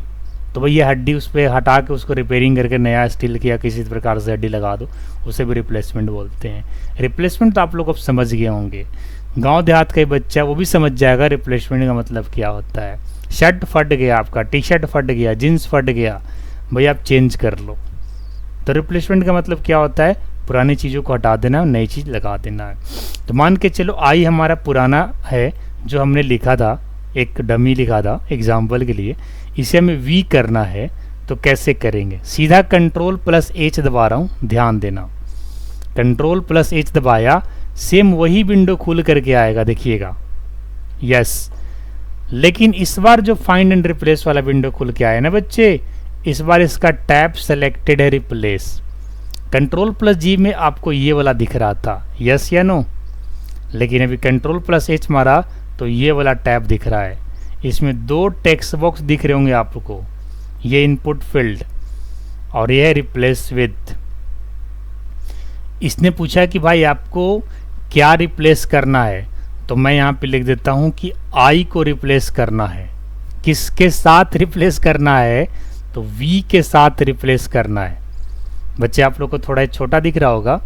तो भाई ये हड्डी उस पर हटा के उसको रिपेयरिंग करके नया स्टील की या किसी प्रकार से हड्डी लगा दो, उसे भी रिप्लेसमेंट बोलते हैं। रिप्लेसमेंट तो आप लोग अब समझ गए होंगे, गांव देहात का बच्चा वो भी समझ जाएगा रिप्लेसमेंट का मतलब क्या होता है। शर्ट फट गया आपका, टी शर्ट फट गया, जीन्स फट गया, भाई आप चेंज कर लो। तो रिप्लेसमेंट का मतलब क्या होता है? पुरानी चीज़ों को हटा देना और नई चीज़ लगा देना है। तो मान के चलो आई हमारा पुराना है जो हमने लिखा था, एक डमी लिखा था एग्जाम्पल के लिए, इसे हमें वी करना है तो कैसे करेंगे? सीधा Ctrl+H दबा रहा हूँ, ध्यान देना। Ctrl+H दबाया, सेम वही विंडो खुल करके आएगा, देखिएगा, यस। लेकिन इस बार जो फाइंड एंड रिप्लेस वाला विंडो खुल के आया ना बच्चे, इस बार इसका टैब सेलेक्टेड है रिप्लेस। Ctrl+G में आपको ये वाला दिख रहा था, यस या नो। लेकिन अभी Ctrl+H मारा तो ये वाला टैब दिख रहा है। इसमें दो टेक्स्ट बॉक्स दिख रहे होंगे आपको, ये इनपुट फील्ड और ये है रिप्लेस विद। इसने पूछा कि भाई आपको क्या रिप्लेस करना है, तो मैं यहाँ पे लिख देता हूँ कि आई को रिप्लेस करना है। किसके साथ रिप्लेस करना है? तो वी के साथ रिप्लेस करना है। बच्चे आप लोग को थोड़ा छोटा दिख रहा होगा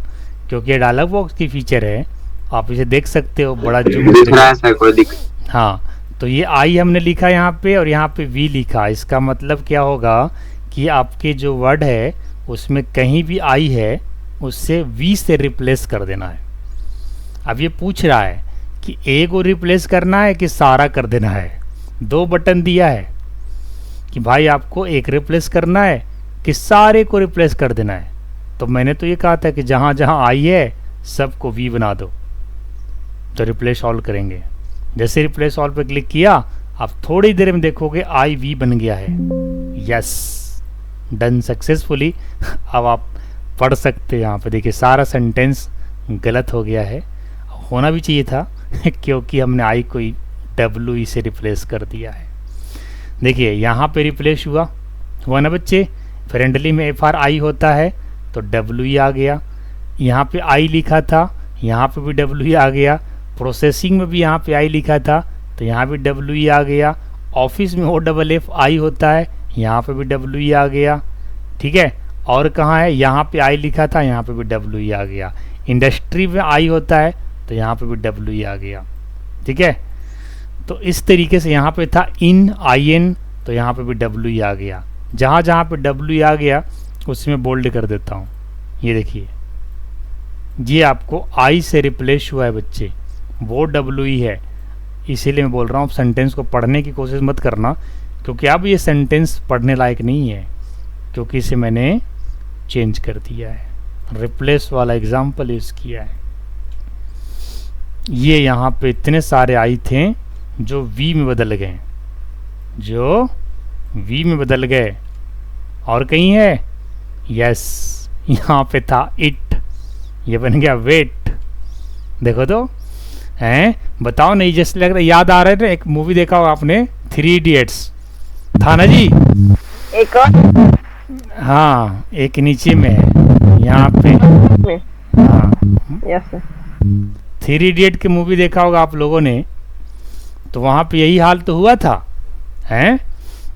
क्योंकि ये डायलॉग बॉक्स की फीचर है, आप इसे देख सकते हो, बड़ा जूम दिख रहा है सर, कोई दिख। हाँ, तो ये आई हमने लिखा यहाँ पे और यहाँ पे वी लिखा। इसका मतलब क्या होगा कि आपके जो वर्ड है उसमें कहीं भी आई है उससे वी से रिप्लेस कर देना है। अब ये पूछ रहा है कि ए को रिप्लेस करना है कि सारा कर देना है। दो बटन दिया है कि भाई आपको एक रिप्लेस करना है कि सारे को रिप्लेस कर देना है। तो मैंने तो ये कहा था कि जहाँ जहाँ आई है सबको वी बना दो, तो रिप्लेस ऑल करेंगे। जैसे रिप्लेस ऑल पे क्लिक किया, आप थोड़ी देर में देखोगे आई वी बन गया है, यस, डन सक्सेसफुली। अब आप पढ़ सकते हैं। यहाँ पे देखिए सारा सेंटेंस गलत हो गया है, होना भी चाहिए था क्योंकि हमने आई को WE से रिप्लेस कर दिया है। देखिए यहाँ पे रिप्लेस हुआ ना बच्चे। फ्रेंडली में FRI होता है तो WE आ गया। यहाँ पे आई लिखा था, यहाँ पे भी WE आ गया। प्रोसेसिंग में भी यहाँ पे आई लिखा था तो यहाँ भी WE आ गया। ऑफिस में OFFI होता है, यहाँ पे भी WE आ गया, ठीक है। और कहाँ है? यहाँ पे आई लिखा था, यहाँ पे भी WE आ गया। इंडस्ट्री में आई होता है तो यहाँ पे भी WE आ गया, ठीक है। तो इस तरीके से यहाँ पे था IN तो यहाँ पे भी WE आ गया। जहाँ जहाँ पे WE आ गया उसमें बोल्ड कर देता हूँ। ये देखिए, ये आपको आई से रिप्लेस हुआ है बच्चे, वो WE है। इसीलिए मैं बोल रहा हूँ सेंटेंस को पढ़ने की कोशिश मत करना, क्योंकि अब ये सेंटेंस पढ़ने लायक नहीं है, क्योंकि इसे मैंने चेंज कर दिया है, रिप्लेस वाला एग्जाम्पल यूज़ किया है। ये यहाँ पे इतने सारे आई थे जो वी में बदल गए, जो वी में बदल गए। और कहीं है? यस, यहाँ पे था इट, ये बन गया वेट। देखो तो हैं, बताओ नहीं, जैसे लग रहा है याद आ रहा है ना, एक मूवी देखा होगा आपने, 3 इडियट्स था ना जी। एक और? हाँ, एक नीचे में है यहाँ पे। हाँ, यस सर। थ्री इडियट की मूवी देखा होगा आप लोगों ने, तो वहाँ पे यही हाल तो हुआ था, हैं?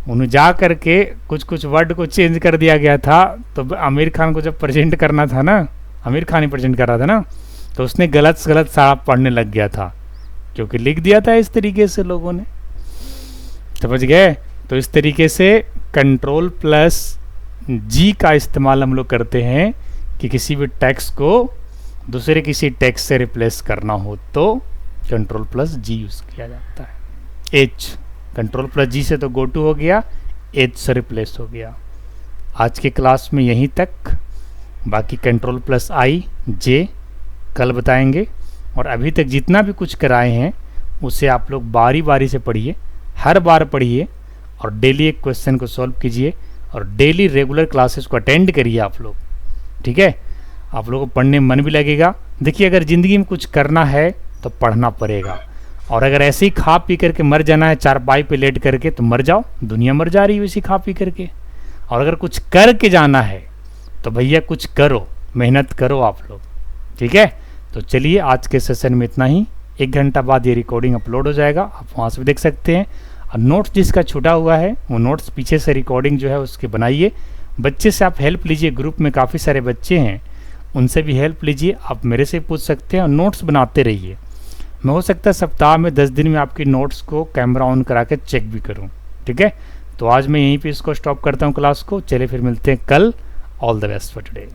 उन्हें जा करके कुछ कुछ वर्ड को चेंज कर दिया गया था। तो आमिर खान को जब प्रेजेंट करना था ना, आमिर खान ही प्रेजेंट कर रहा था ना, तो उसने गलत से गलत सारा पढ़ने लग गया था, क्योंकि लिख दिया था इस तरीके से लोगों ने। समझ गए? तो इस तरीके से कंट्रोल प्लस जी का इस्तेमाल हम लोग करते हैं कि किसी भी टेक्स्ट को दूसरे किसी टेक्स्ट से रिप्लेस करना हो तो कंट्रोल प्लस जी यूज़ किया जाता है। एच, कंट्रोल प्लस जी से तो गो टू हो गया, एच से रिप्लेस हो गया। आज के क्लास में यहीं तक, बाकी कंट्रोल प्लस आई जे कल बताएंगे। और अभी तक जितना भी कुछ कराए हैं उसे आप लोग बारी बारी से पढ़िए, हर बार पढ़िए और डेली एक क्वेश्चन को सॉल्व कीजिए और डेली रेगुलर क्लासेस को अटेंड करिए आप लोग, ठीक है? आप लोगों को पढ़ने में मन भी लगेगा। देखिए, अगर ज़िंदगी में कुछ करना है तो पढ़ना पड़ेगा, और अगर ऐसे ही खा पी करके मर जाना है चारपाई पे लेट करके तो मर जाओ, दुनिया मर जा रही है इसी खा पी करके। और अगर कुछ करके जाना है तो भैया कुछ करो, मेहनत करो आप लोग, ठीक है? तो चलिए, आज के सेशन में इतना ही। 1 घंटा बाद ये रिकॉर्डिंग अपलोड हो जाएगा, आप वहाँ से भी देख सकते हैं। और नोट्स जिसका छूटा हुआ है वो नोट्स पीछे से रिकॉर्डिंग जो है उसके बनाइए। बच्चे से आप हेल्प लीजिए, ग्रुप में काफ़ी सारे बच्चे हैं, उनसे भी हेल्प लीजिए, आप मेरे से पूछ सकते हैं और नोट्स बनाते रहिए। मैं हो सकता है सप्ताह में 10 दिन में आपकी नोट्स को कैमरा ऑन करा के चेक भी करूं, ठीक है? तो आज मैं यहीं पे इसको स्टॉप करता हूं क्लास को। चलिए फिर मिलते हैं कल। All the best for today.